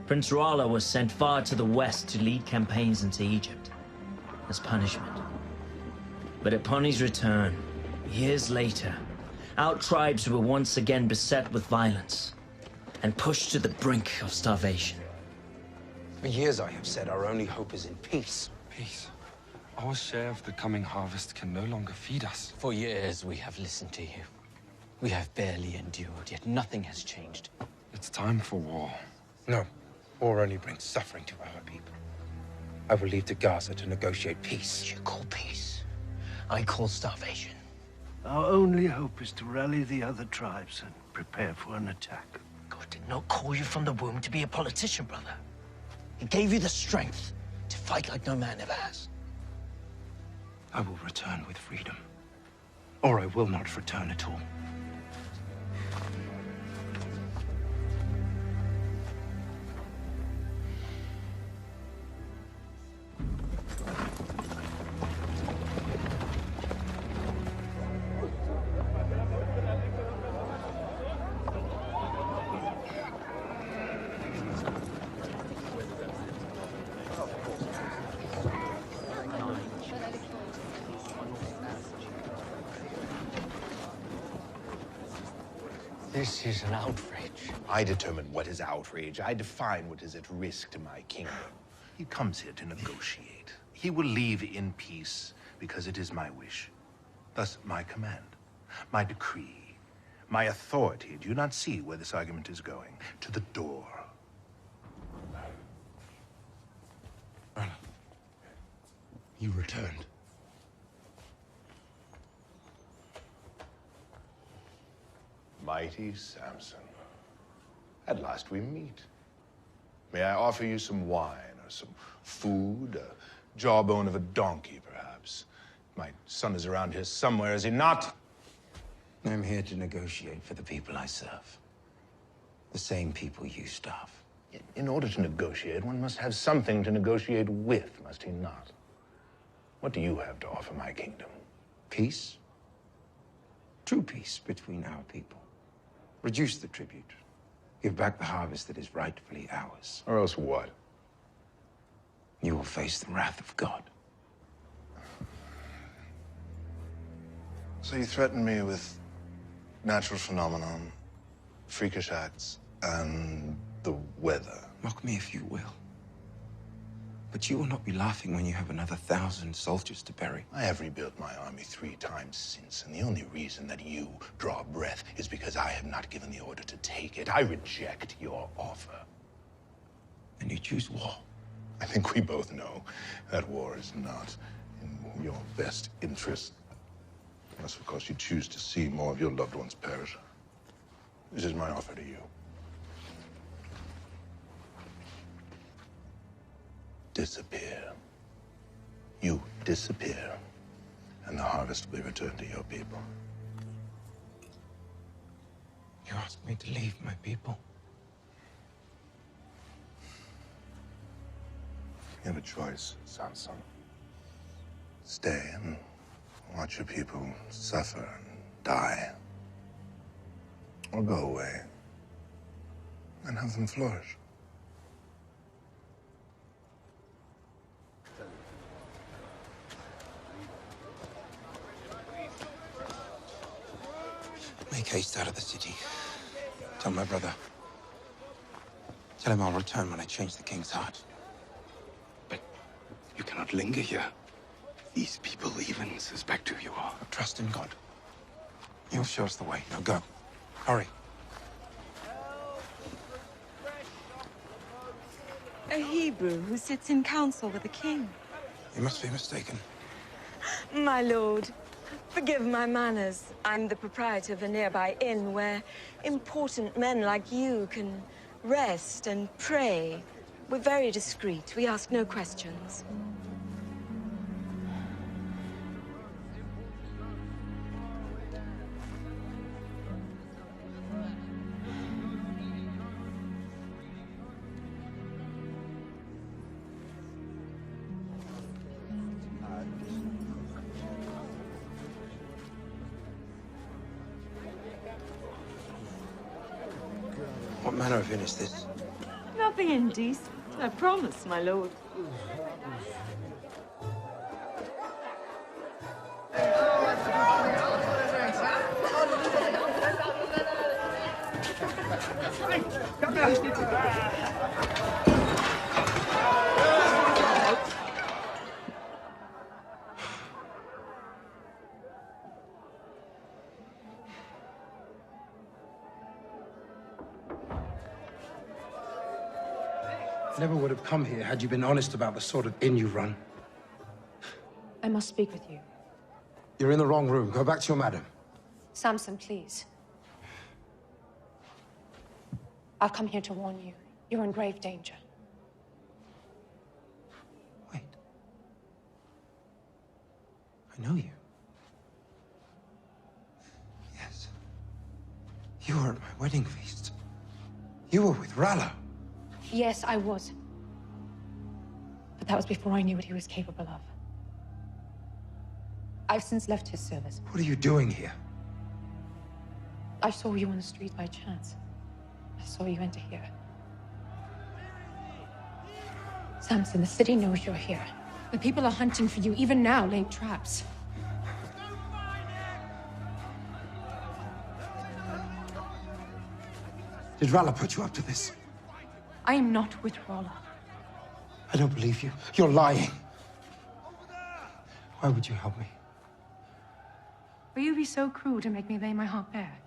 Prince Rala was sent far to the west to lead campaigns into Egypt as punishment. But upon his return, years later, our tribes were once again beset with violence and pushed to the brink of starvation. For years I have said our only hope is in peace. Peace. Our share of the coming harvest can no longer feed us. For years we have listened to you. We have barely endured, yet nothing has changed. It's time for war. No. War only brings suffering to our people. I will leave to Gaza to negotiate peace. You call peace. I call starvation. Our only hope is to rally the other tribes and prepare for an attack. God did not call you from the womb to be a politician, brother. He gave you the strength to fight like no man ever has. I will return with freedom. Or I will not return at all. This is an outrage. I determine what is outrage. I define what is at risk to my kingdom. He comes here to negotiate. He will leave in peace because it is my wish. Thus, my command, my decree, my authority. Do you not see where this argument is going? To the door. You returned. Mighty Samson, at last we meet. May I offer you some wine or some food, a jawbone of a donkey, perhaps? My son is around here somewhere, is he not? I'm here to negotiate for the people I serve. The same people you starve. In order to negotiate, one must have something to negotiate with, must he not? What do you have to offer my kingdom? Peace. True peace between our people. Reduce the tribute. Give back the harvest that is rightfully ours. Or else what? You will face the wrath of God. So you threaten me with natural phenomenon, freakish acts, and the weather. Mock me if you will. But you will not be laughing when you have another 1,000 soldiers to bury. I have rebuilt my army 3 times since, and the only reason that you draw breath is because I have not given the order to take it. I reject your offer. And you choose war. I think we both know that war is not in your best interest. Unless, of course, you choose to see more of your loved ones perish. This is my offer to you. Disappear. You disappear, and the harvest will be returned to your people. You asked me to leave my people. You have a choice, Samson. Stay and watch your people suffer and die. Or go away and have them flourish. Make haste out of the city. Tell my brother. Tell him I'll return when I change the king's heart. But you cannot linger here. These people even suspect who you are. Trust in God. He'll show us the way. Now go. Hurry. A Hebrew who sits in council with the king. You must be mistaken. My lord, forgive my manners. I'm the proprietor of a nearby inn where important men like you can rest and pray. We're very discreet. We ask no questions. What manner of inn is this? Nothing indecent, I promise, my lord. Never would have come here had you been honest about the sort of inn you run. I must speak with you. You're in the wrong room. Go back to your madam. Samson, please. I've come here to warn you. You're in grave danger. Wait. I know you. Yes. You were at my wedding feast. You were with Rallo. Yes, I was. But that was before I knew what he was capable of. I've since left his service. What are you doing here? I saw you on the street by chance. I saw you enter here. Samson, the city knows you're here. The people are hunting for you, even now, laying traps. Did Rallo put you up to this? I am not with Rolla. I don't believe you. You're lying. Why would you help me? Will you be so cruel to make me lay my heart bare?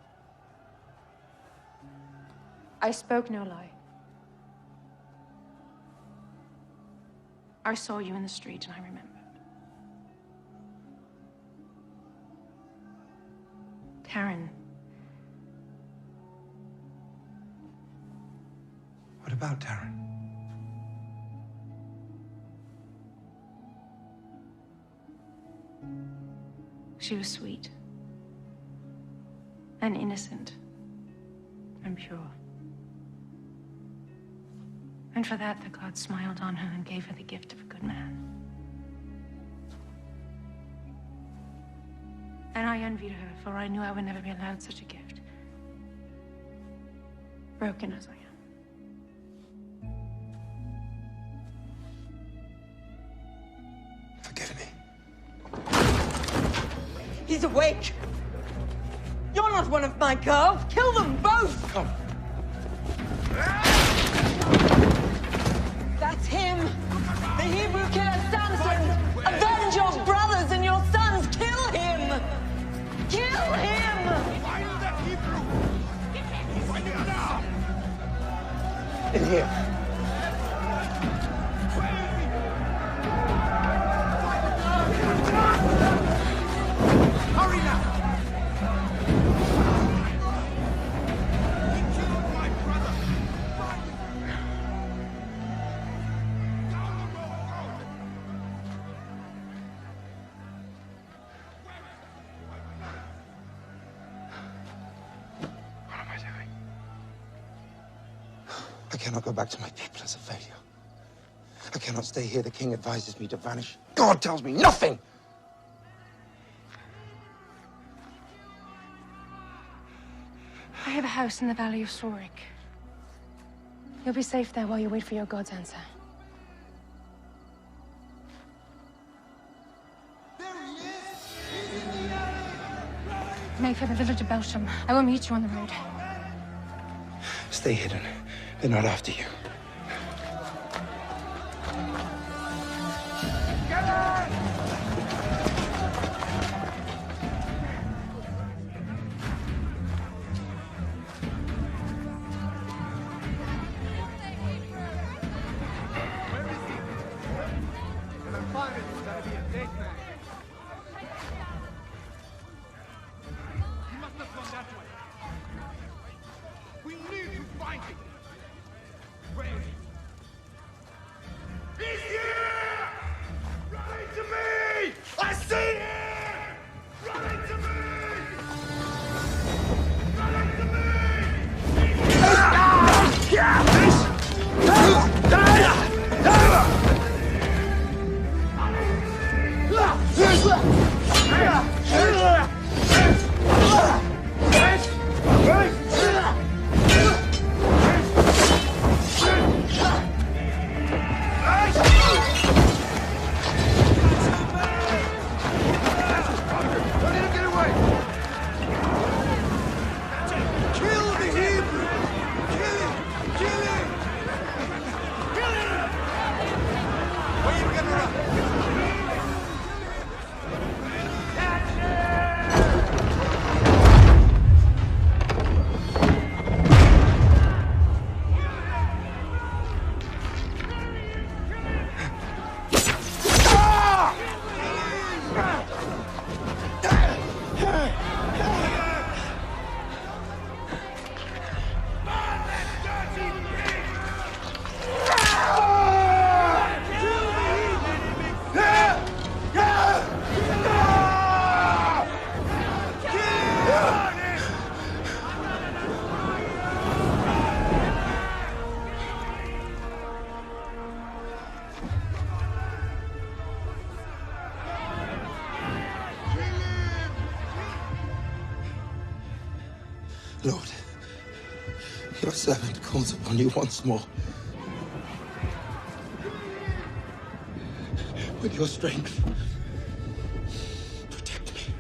I spoke no lie. I saw you in the street and I remembered. Taryn. What about Taryn? She was sweet. And innocent. And pure. And for that, the gods smiled on her and gave her the gift of a good man. And I envied her, for I knew I would never be allowed such a gift. Broken as I am. He's awake! You're not one of my girls! Kill them both! Come. That's him! The Hebrew killer Samson! Avenge your brothers and your sons! Kill him! Kill him! Find that Hebrew! Find him now! In here. Hurry now! What am I doing? I cannot go back to my people as a failure. I cannot stay here. The king advises me to vanish. God tells me nothing! I have a house in the Valley of Sorik. You'll be safe there while you wait for your god's answer. Make for the village of Belsham. I will meet you on the road. Stay hidden. They're not after you. Lord, your servant calls upon you once more. With your strength, protect me.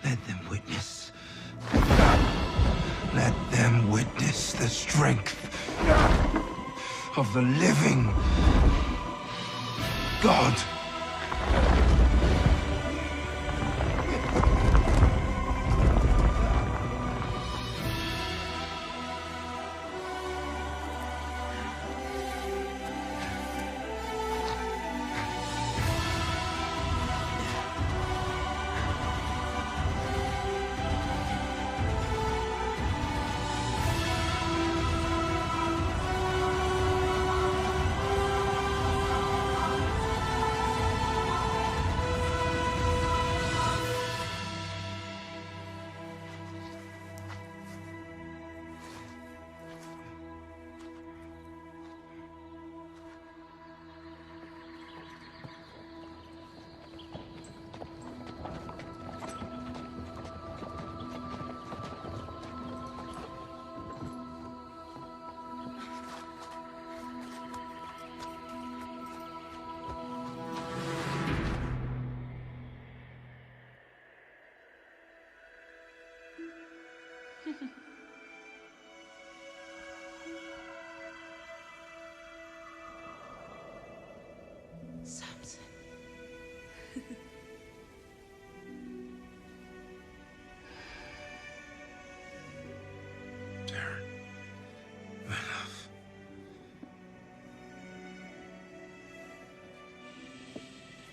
Let them witness. Let them witness the strength of the living God. Samson. Darren, my love.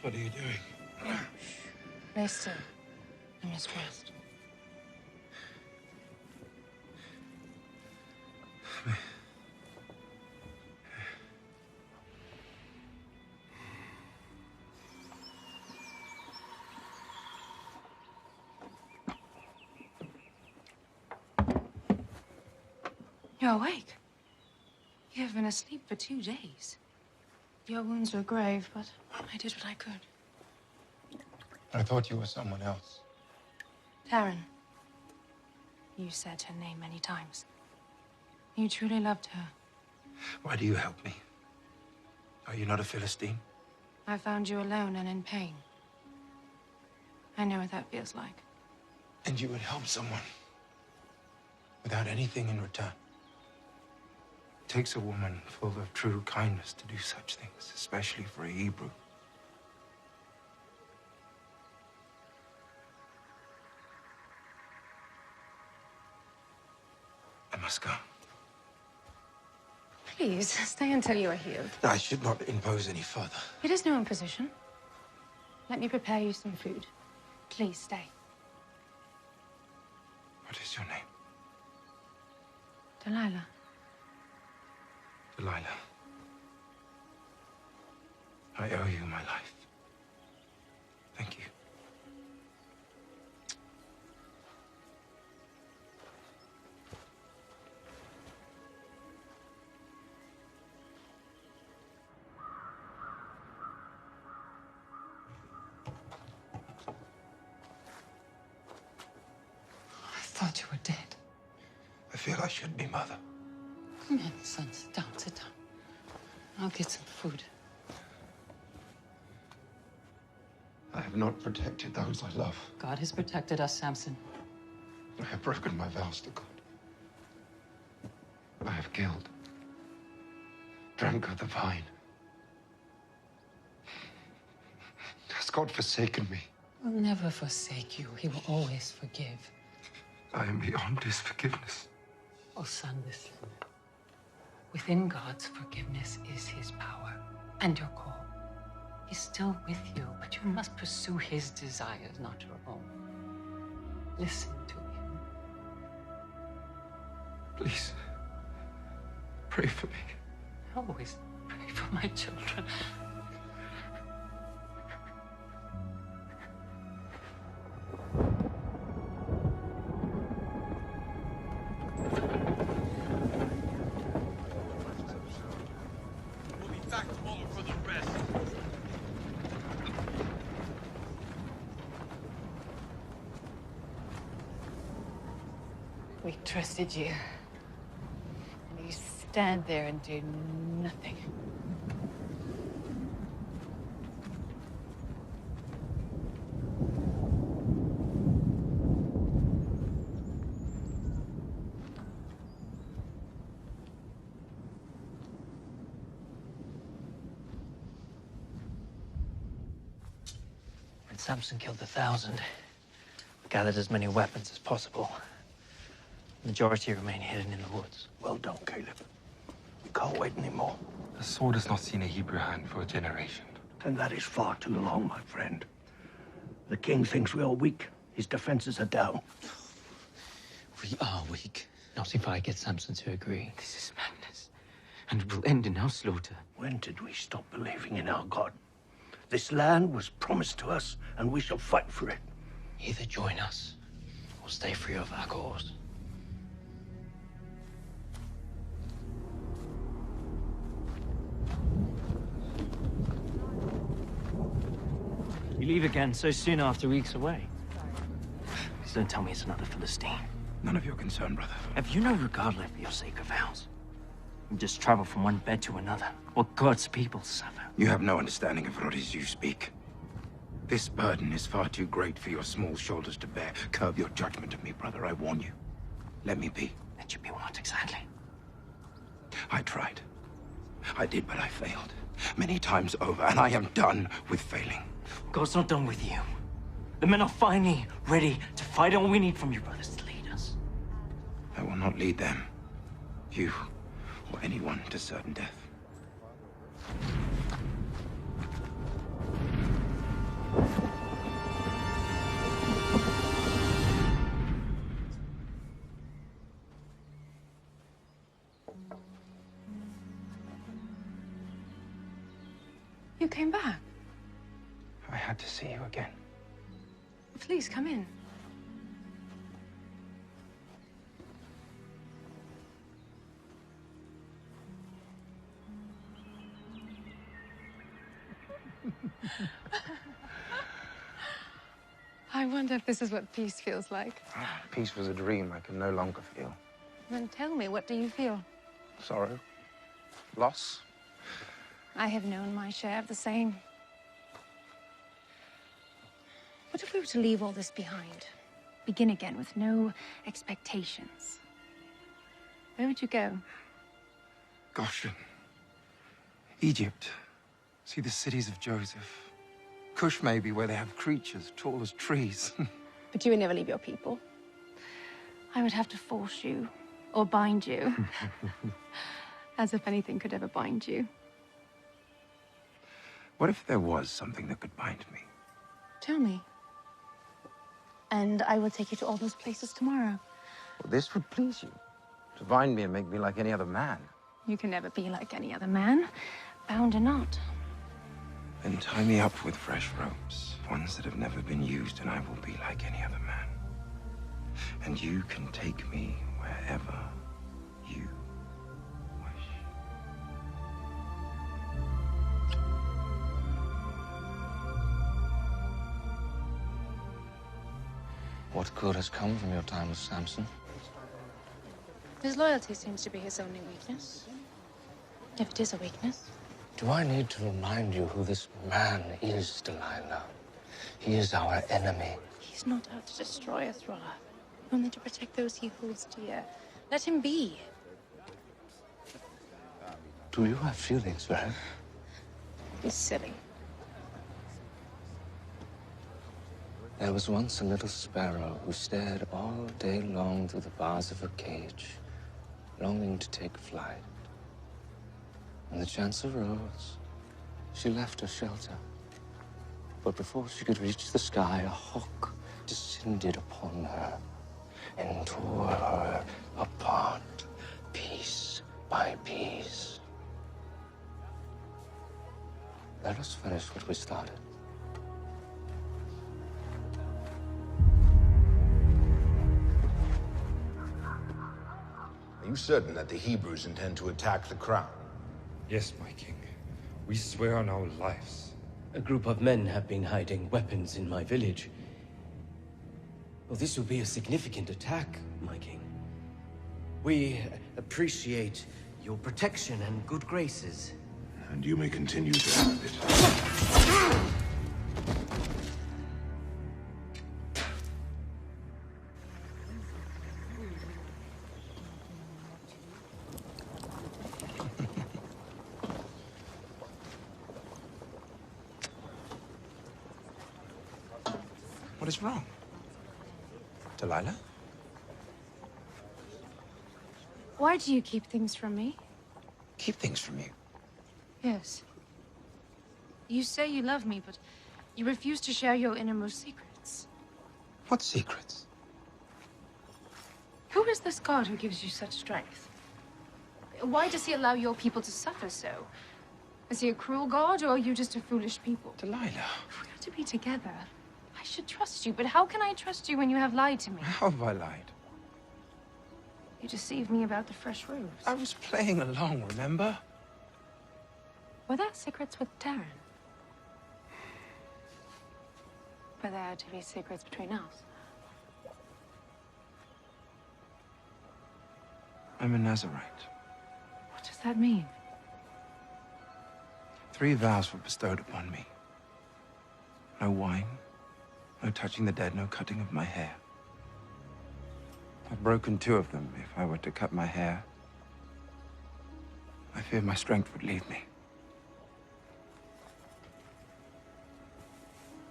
What are you doing? Lay still. I must rest. You're awake. You have been asleep for 2 days. Your wounds were grave, but I did what I could. I thought you were someone else. Taryn. You said her name many times. You truly loved her. Why do you help me? Are you not a Philistine? I found you alone and in pain. I know what that feels like. And you would help someone without anything in return. It takes a woman full of true kindness to do such things, especially for a Hebrew. I must go. Please, stay until you are healed. I should not impose any further. It is no imposition. Let me prepare you some food. Please stay. What is your name? Delilah. Delilah. I owe you my life. Thank you. I thought you were dead. I feel I should be, Mother. Come in, son. Sit down, sit down. I'll get some food. I have not protected those I love. God has protected us, Samson. I have broken my vows to God. I have killed, drank of the vine. Has God forsaken me? will never forsake you. He will always forgive. I am beyond his forgiveness. Oh, son, listen. Within God's forgiveness is his power and your call. He's still with you, but you must pursue his desires, not your own. Listen to him. Please, pray for me. Always pray for my children. We'll be back tomorrow for the rest. We trusted you. And you stand there and do nothing. When Samson killed 1,000, we gathered as many weapons as possible. The majority remain hidden in the woods. Well done, Caleb. We can't wait anymore. The sword has not seen a Hebrew hand for a generation. And that is far too long, my friend. The king thinks we are weak. His defenses are down. We are weak. Not if I get Samson to agree. This is madness. And it will end in our slaughter. When did we stop believing in our God? This land was promised to us, and we shall fight for it. Either join us, or stay free of our cause. You leave again so soon after weeks away. Please don't tell me it's another Philistine. None of your concern, brother. Have you no regard left for your sacred vows? You just travel from one bed to another, while God's people suffer. You have no understanding of what it is you speak. This burden is far too great for your small shoulders to bear. Curb your judgment of me, brother, I warn you. Let me be. Let you be what exactly? I tried. I did, but I failed. Many times over, and I am done with failing. God's not done with you. The men are finally ready to fight. All we need from you brothers to lead us. I will not lead them, you, or anyone to certain death. You came back. I had to see you again. Please come in. I wonder if this is what peace feels like. Peace was a dream I can no longer feel. Then tell me, what do you feel? Sorrow. Loss. I have known my share of the same. What if we were to leave all this behind? Begin again with no expectations? Where would you go? Goshen. Egypt. See the cities of Joseph. Cush, maybe, where they have creatures tall as trees. But you would never leave your people. I would have to force you, or bind you. As if anything could ever bind you. What if there was something that could bind me? Tell me. And I will take you to all those places tomorrow. Well, this would please you. To bind me and make me like any other man. You can never be like any other man, bound or not. Then tie me up with fresh ropes, ones that have never been used, and I will be like any other man. And you can take me wherever you wish. What good has come from your time with Samson? His loyalty seems to be his only weakness. If it is a weakness. Do I need to remind you who this man is, Delilah? He is our enemy. He's not out to destroy us, Rolla. Only to protect those he holds dear. Let him be. Do you have feelings for him? He's silly. There was once a little sparrow who stared all day long through the bars of her cage, longing to take flight. When the chance arose, she left her shelter. But before she could reach the sky, a hawk descended upon her and tore her apart, piece by piece. Let us finish what we started. Are you certain that the Hebrews intend to attack the crown? Yes, my king. We swear on our lives. A group of men have been hiding weapons in my village. Well, this will be a significant attack, my king. We appreciate your protection and good graces. And you may continue to have it. What is wrong? Delilah? Why do you keep things from me? Keep things from you. Yes. You say you love me, but you refuse to share your innermost secrets. What secrets? Who is this god who gives you such strength? Why does he allow your people to suffer so? Is he a cruel god, or are you just a foolish people? Delilah. If we are to be together, I should trust you, but how can I trust you when you have lied to me? How have I lied? You deceived me about the fresh robes. I was playing along, remember? Were there secrets with Darren? Were there to be secrets between us? I'm a Nazarite. What does that mean? 3 vows were bestowed upon me. No wine, no touching the dead, no cutting of my hair. I've broken 2 of them. If I were to cut my hair, I fear my strength would leave me.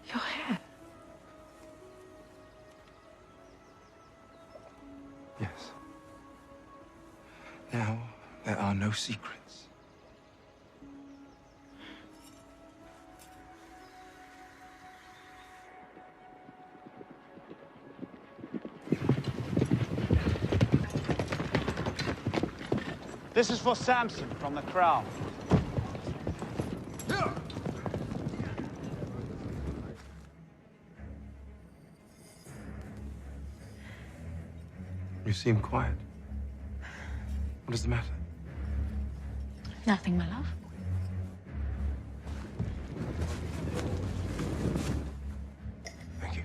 Your hair? Yes. Now, there are no secrets. This is for Samson from the crown. You seem quiet. What is the matter? Nothing, my love. Thank you.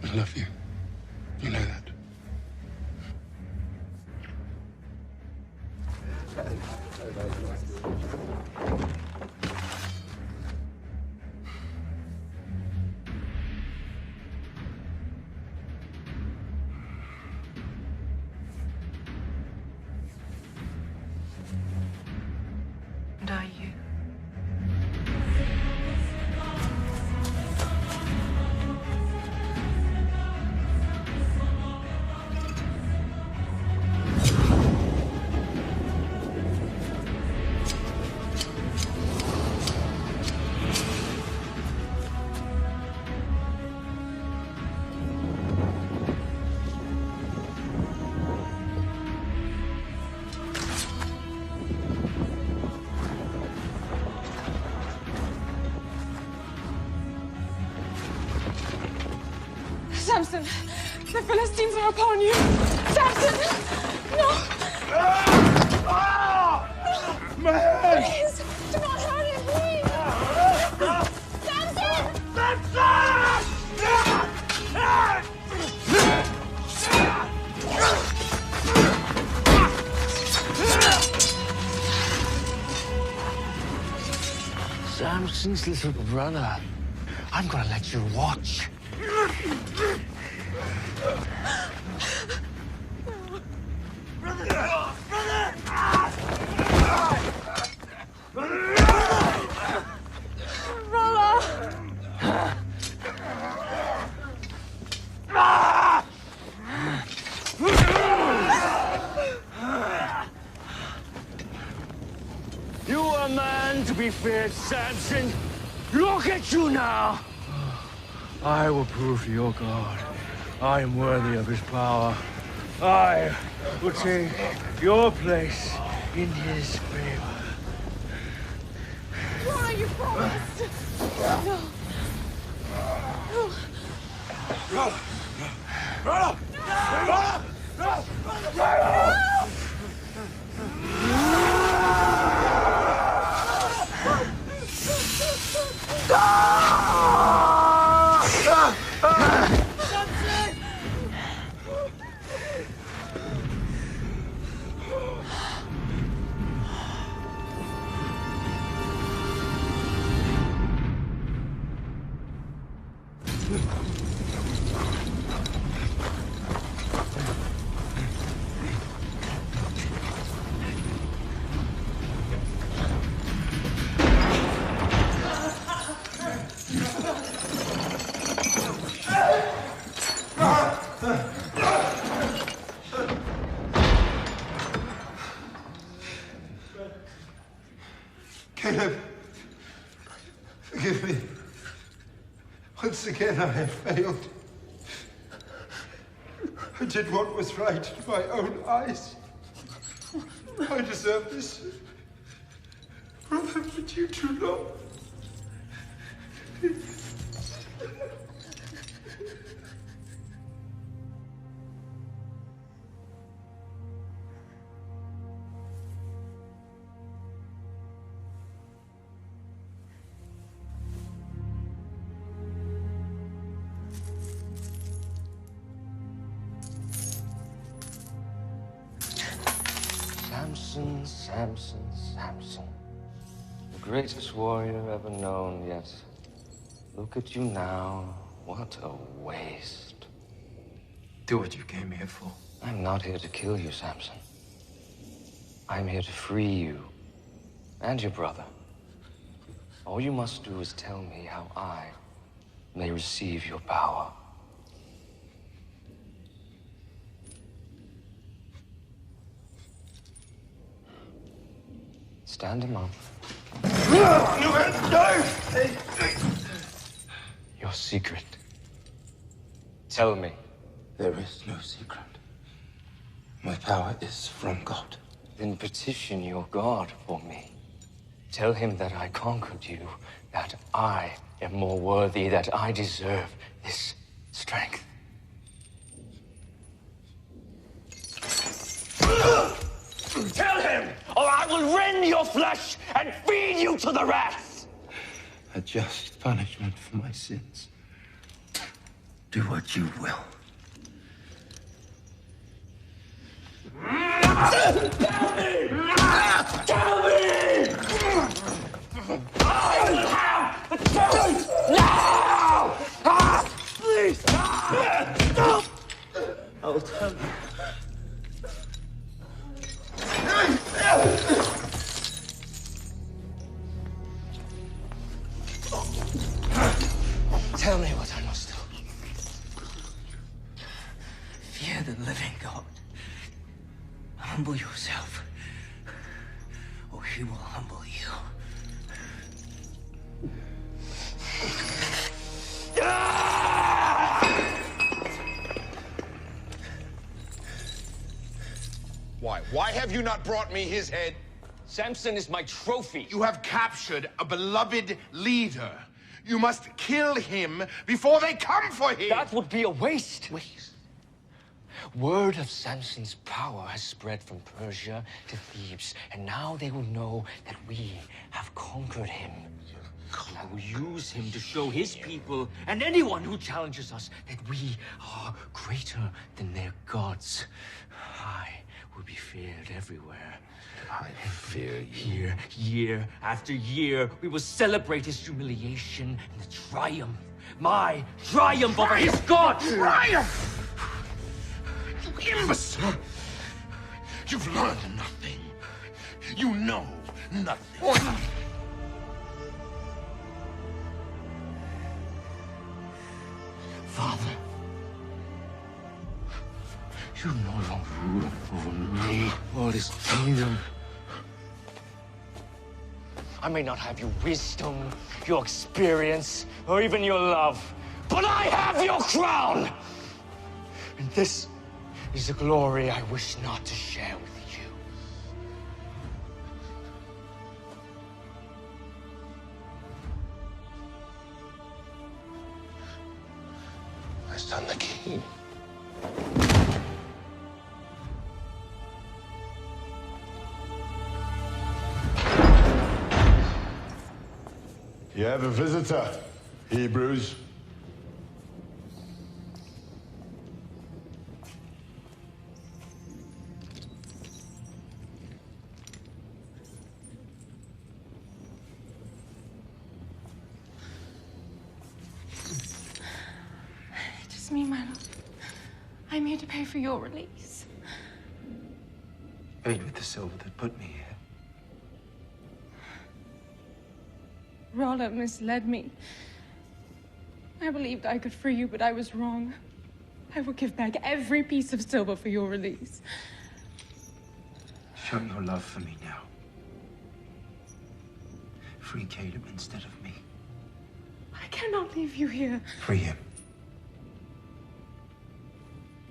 I love you. You know that. And are you? Samson, the Philistines are upon you. Samson, no. My head! Please, do not hurt him, please. Samson! Samson's little brother. I'm gonna let you watch. Brother! a man to be feared, Samson. Look at you now! I will prove to your God I am worthy of his power. I will take your place in his favor. Laura, you promised! No. No. Brother! Brother! Caleb, forgive me. Once again, I have failed. I did what was right in my own eyes. I deserve this. Brother, but you do not. Samson, Samson, Samson. The greatest warrior ever known, yet look at you now. What a waste. Do what you came here for. I'm not here to kill you, Samson. I'm here to free you and your brother. All you must do is tell me how I may receive your power. Stand him up. Your secret. Tell me. There is no secret. My power is from God. Then petition your God for me. Tell him that I conquered you, that I am more worthy, that I deserve this strength. Tell him, or I will rend your flesh and feed you to the rats! A just punishment for my sins. Do what you will. Tell me! Tell me! I will have the truth now! Please! Stop! I will tell you. Tell me what I must do. Fear the living God. Humble yourself, or he will humble you. Why? Why have you not brought me his head? Samson is my trophy. You have captured a beloved leader. You must kill him before they come for him. That would be a waste. Word of Samson's power has spread from Persia to Thebes, and now they will know that we have conquered him. I will use him to show his people and anyone who challenges us that we are greater than their gods. I will be feared everywhere. I fear you. Year after year, we will celebrate his humiliation and the triumph. My triumph over his god! Triumph! You imbecile! You've learned nothing. You know nothing. Father, you no longer rule over me or this kingdom. I may not have your wisdom, your experience, or even your love, but I have your crown! And this is a glory I wish not to share with you. My son, the king. You have a visitor, Hebrews. It is me, my lord. I'm here to pay for your release. Paid with the silver that put me here. Rolla misled me. I believed I could free you, but I was wrong. I will give back every piece of silver for your release. Show your love for me now. Free Caleb instead of me. I cannot leave you here. Free him.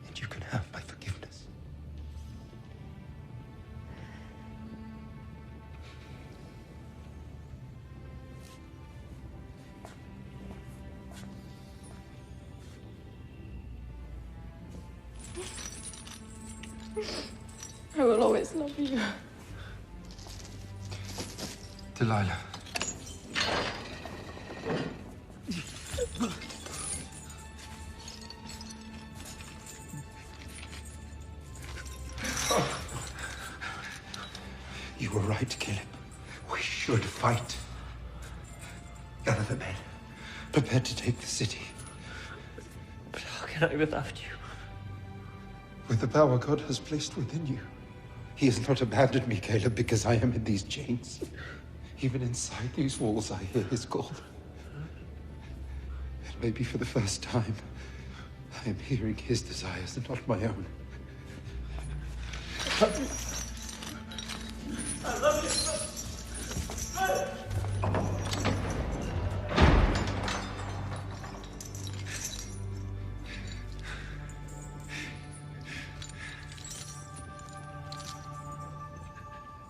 And you can have my forgiveness. I will always love you. Delilah. You were right, Caleb. We should fight. Gather the men. Prepare to take the city. But how can I without you? With the power God has placed within you. He has not abandoned me, Caleb, because I am in these chains. Even inside these walls, I hear his call. And maybe for the first time, I am hearing his desires and not my own. I love you.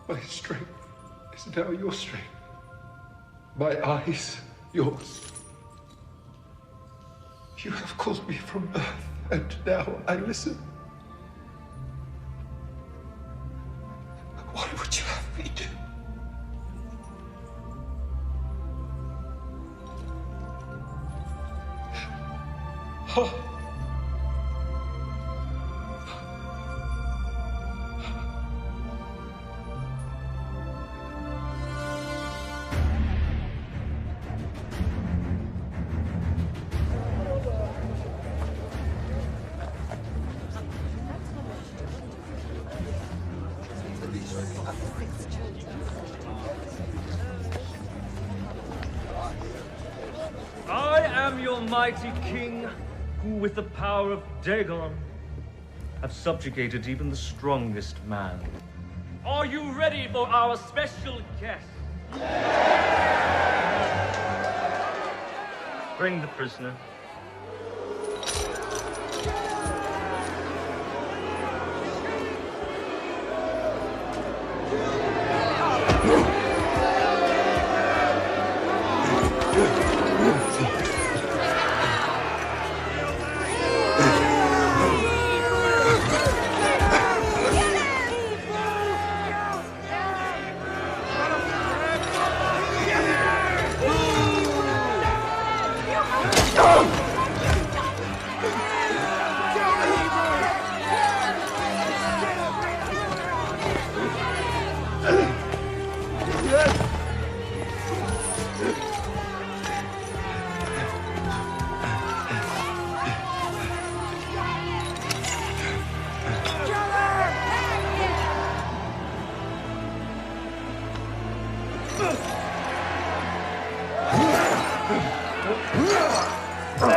My strength is now your strength. My eyes, yours. You have called me from birth, and now I listen. What would you have me do? Oh. I am your mighty king, who with the power of Dagon have subjugated even the strongest man. Are you ready for our special guest? Bring the prisoner.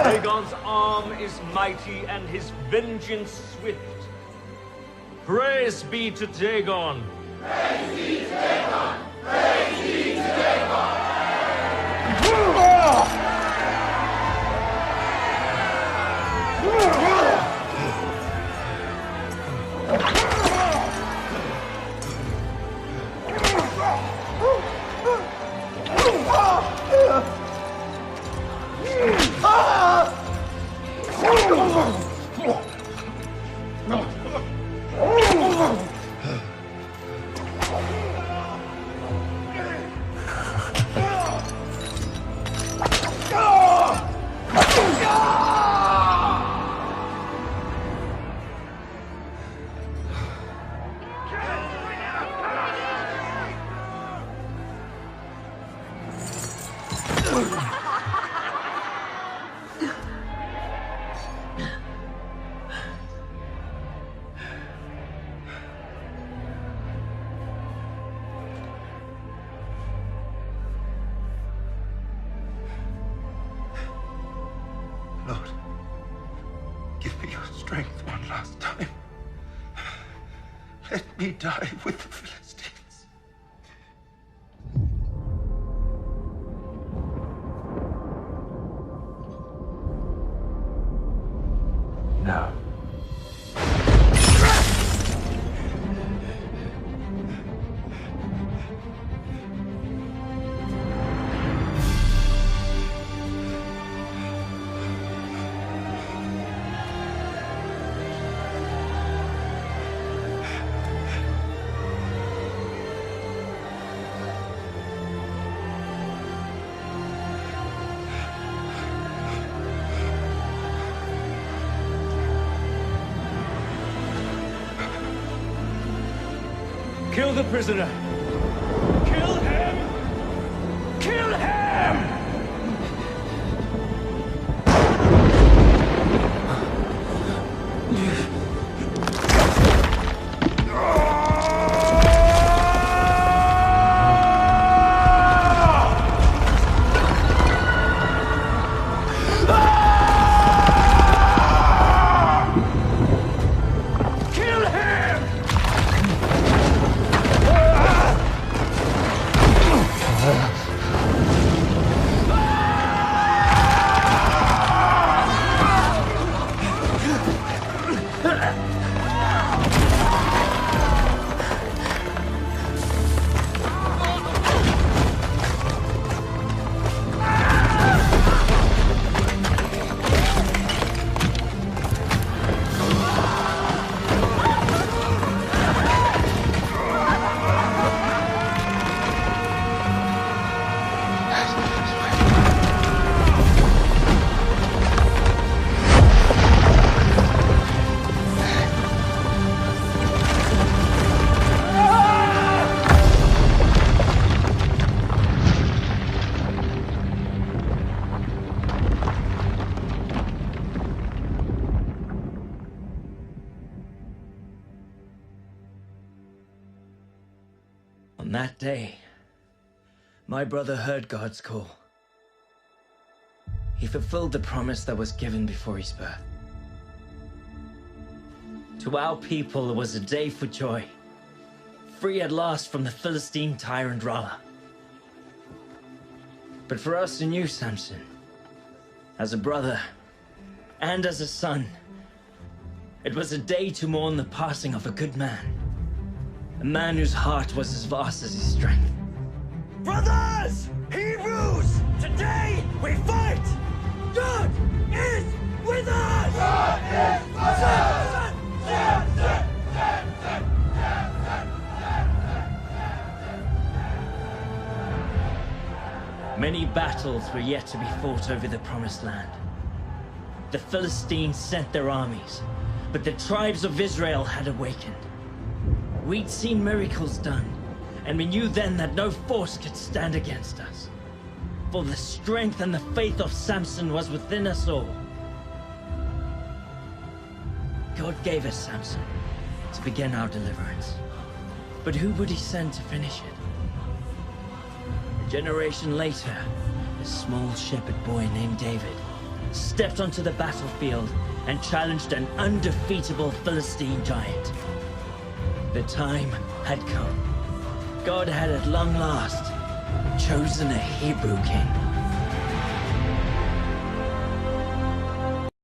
Dagon's arm is mighty and his vengeance swift. Praise be to Dagon! Praise be to Dagon! Praise be to Dagon! Lord, give me your strength one last time. Let me die with the Philistines. No. Kill the prisoner! Kill him! Kill him! On that day, my brother heard God's call. He fulfilled the promise that was given before his birth. To our people, it was a day for joy, free at last from the Philistine tyrant Rala. But for us who knew Samson, as a brother and as a son, it was a day to mourn the passing of a good man. A man whose heart was as vast as his strength. Brothers! Hebrews! Today we fight! God is with us! God is with us! Samson! Many battles were yet to be fought over the Promised Land. The Philistines sent their armies, but the tribes of Israel had awakened. We'd seen miracles done, and we knew then that no force could stand against us. For the strength and the faith of Samson was within us all. God gave us Samson to begin our deliverance. But who would he send to finish it? A generation later, a small shepherd boy named David stepped onto the battlefield and challenged an undefeatable Philistine giant. The time had come. God had at long last chosen a Hebrew king.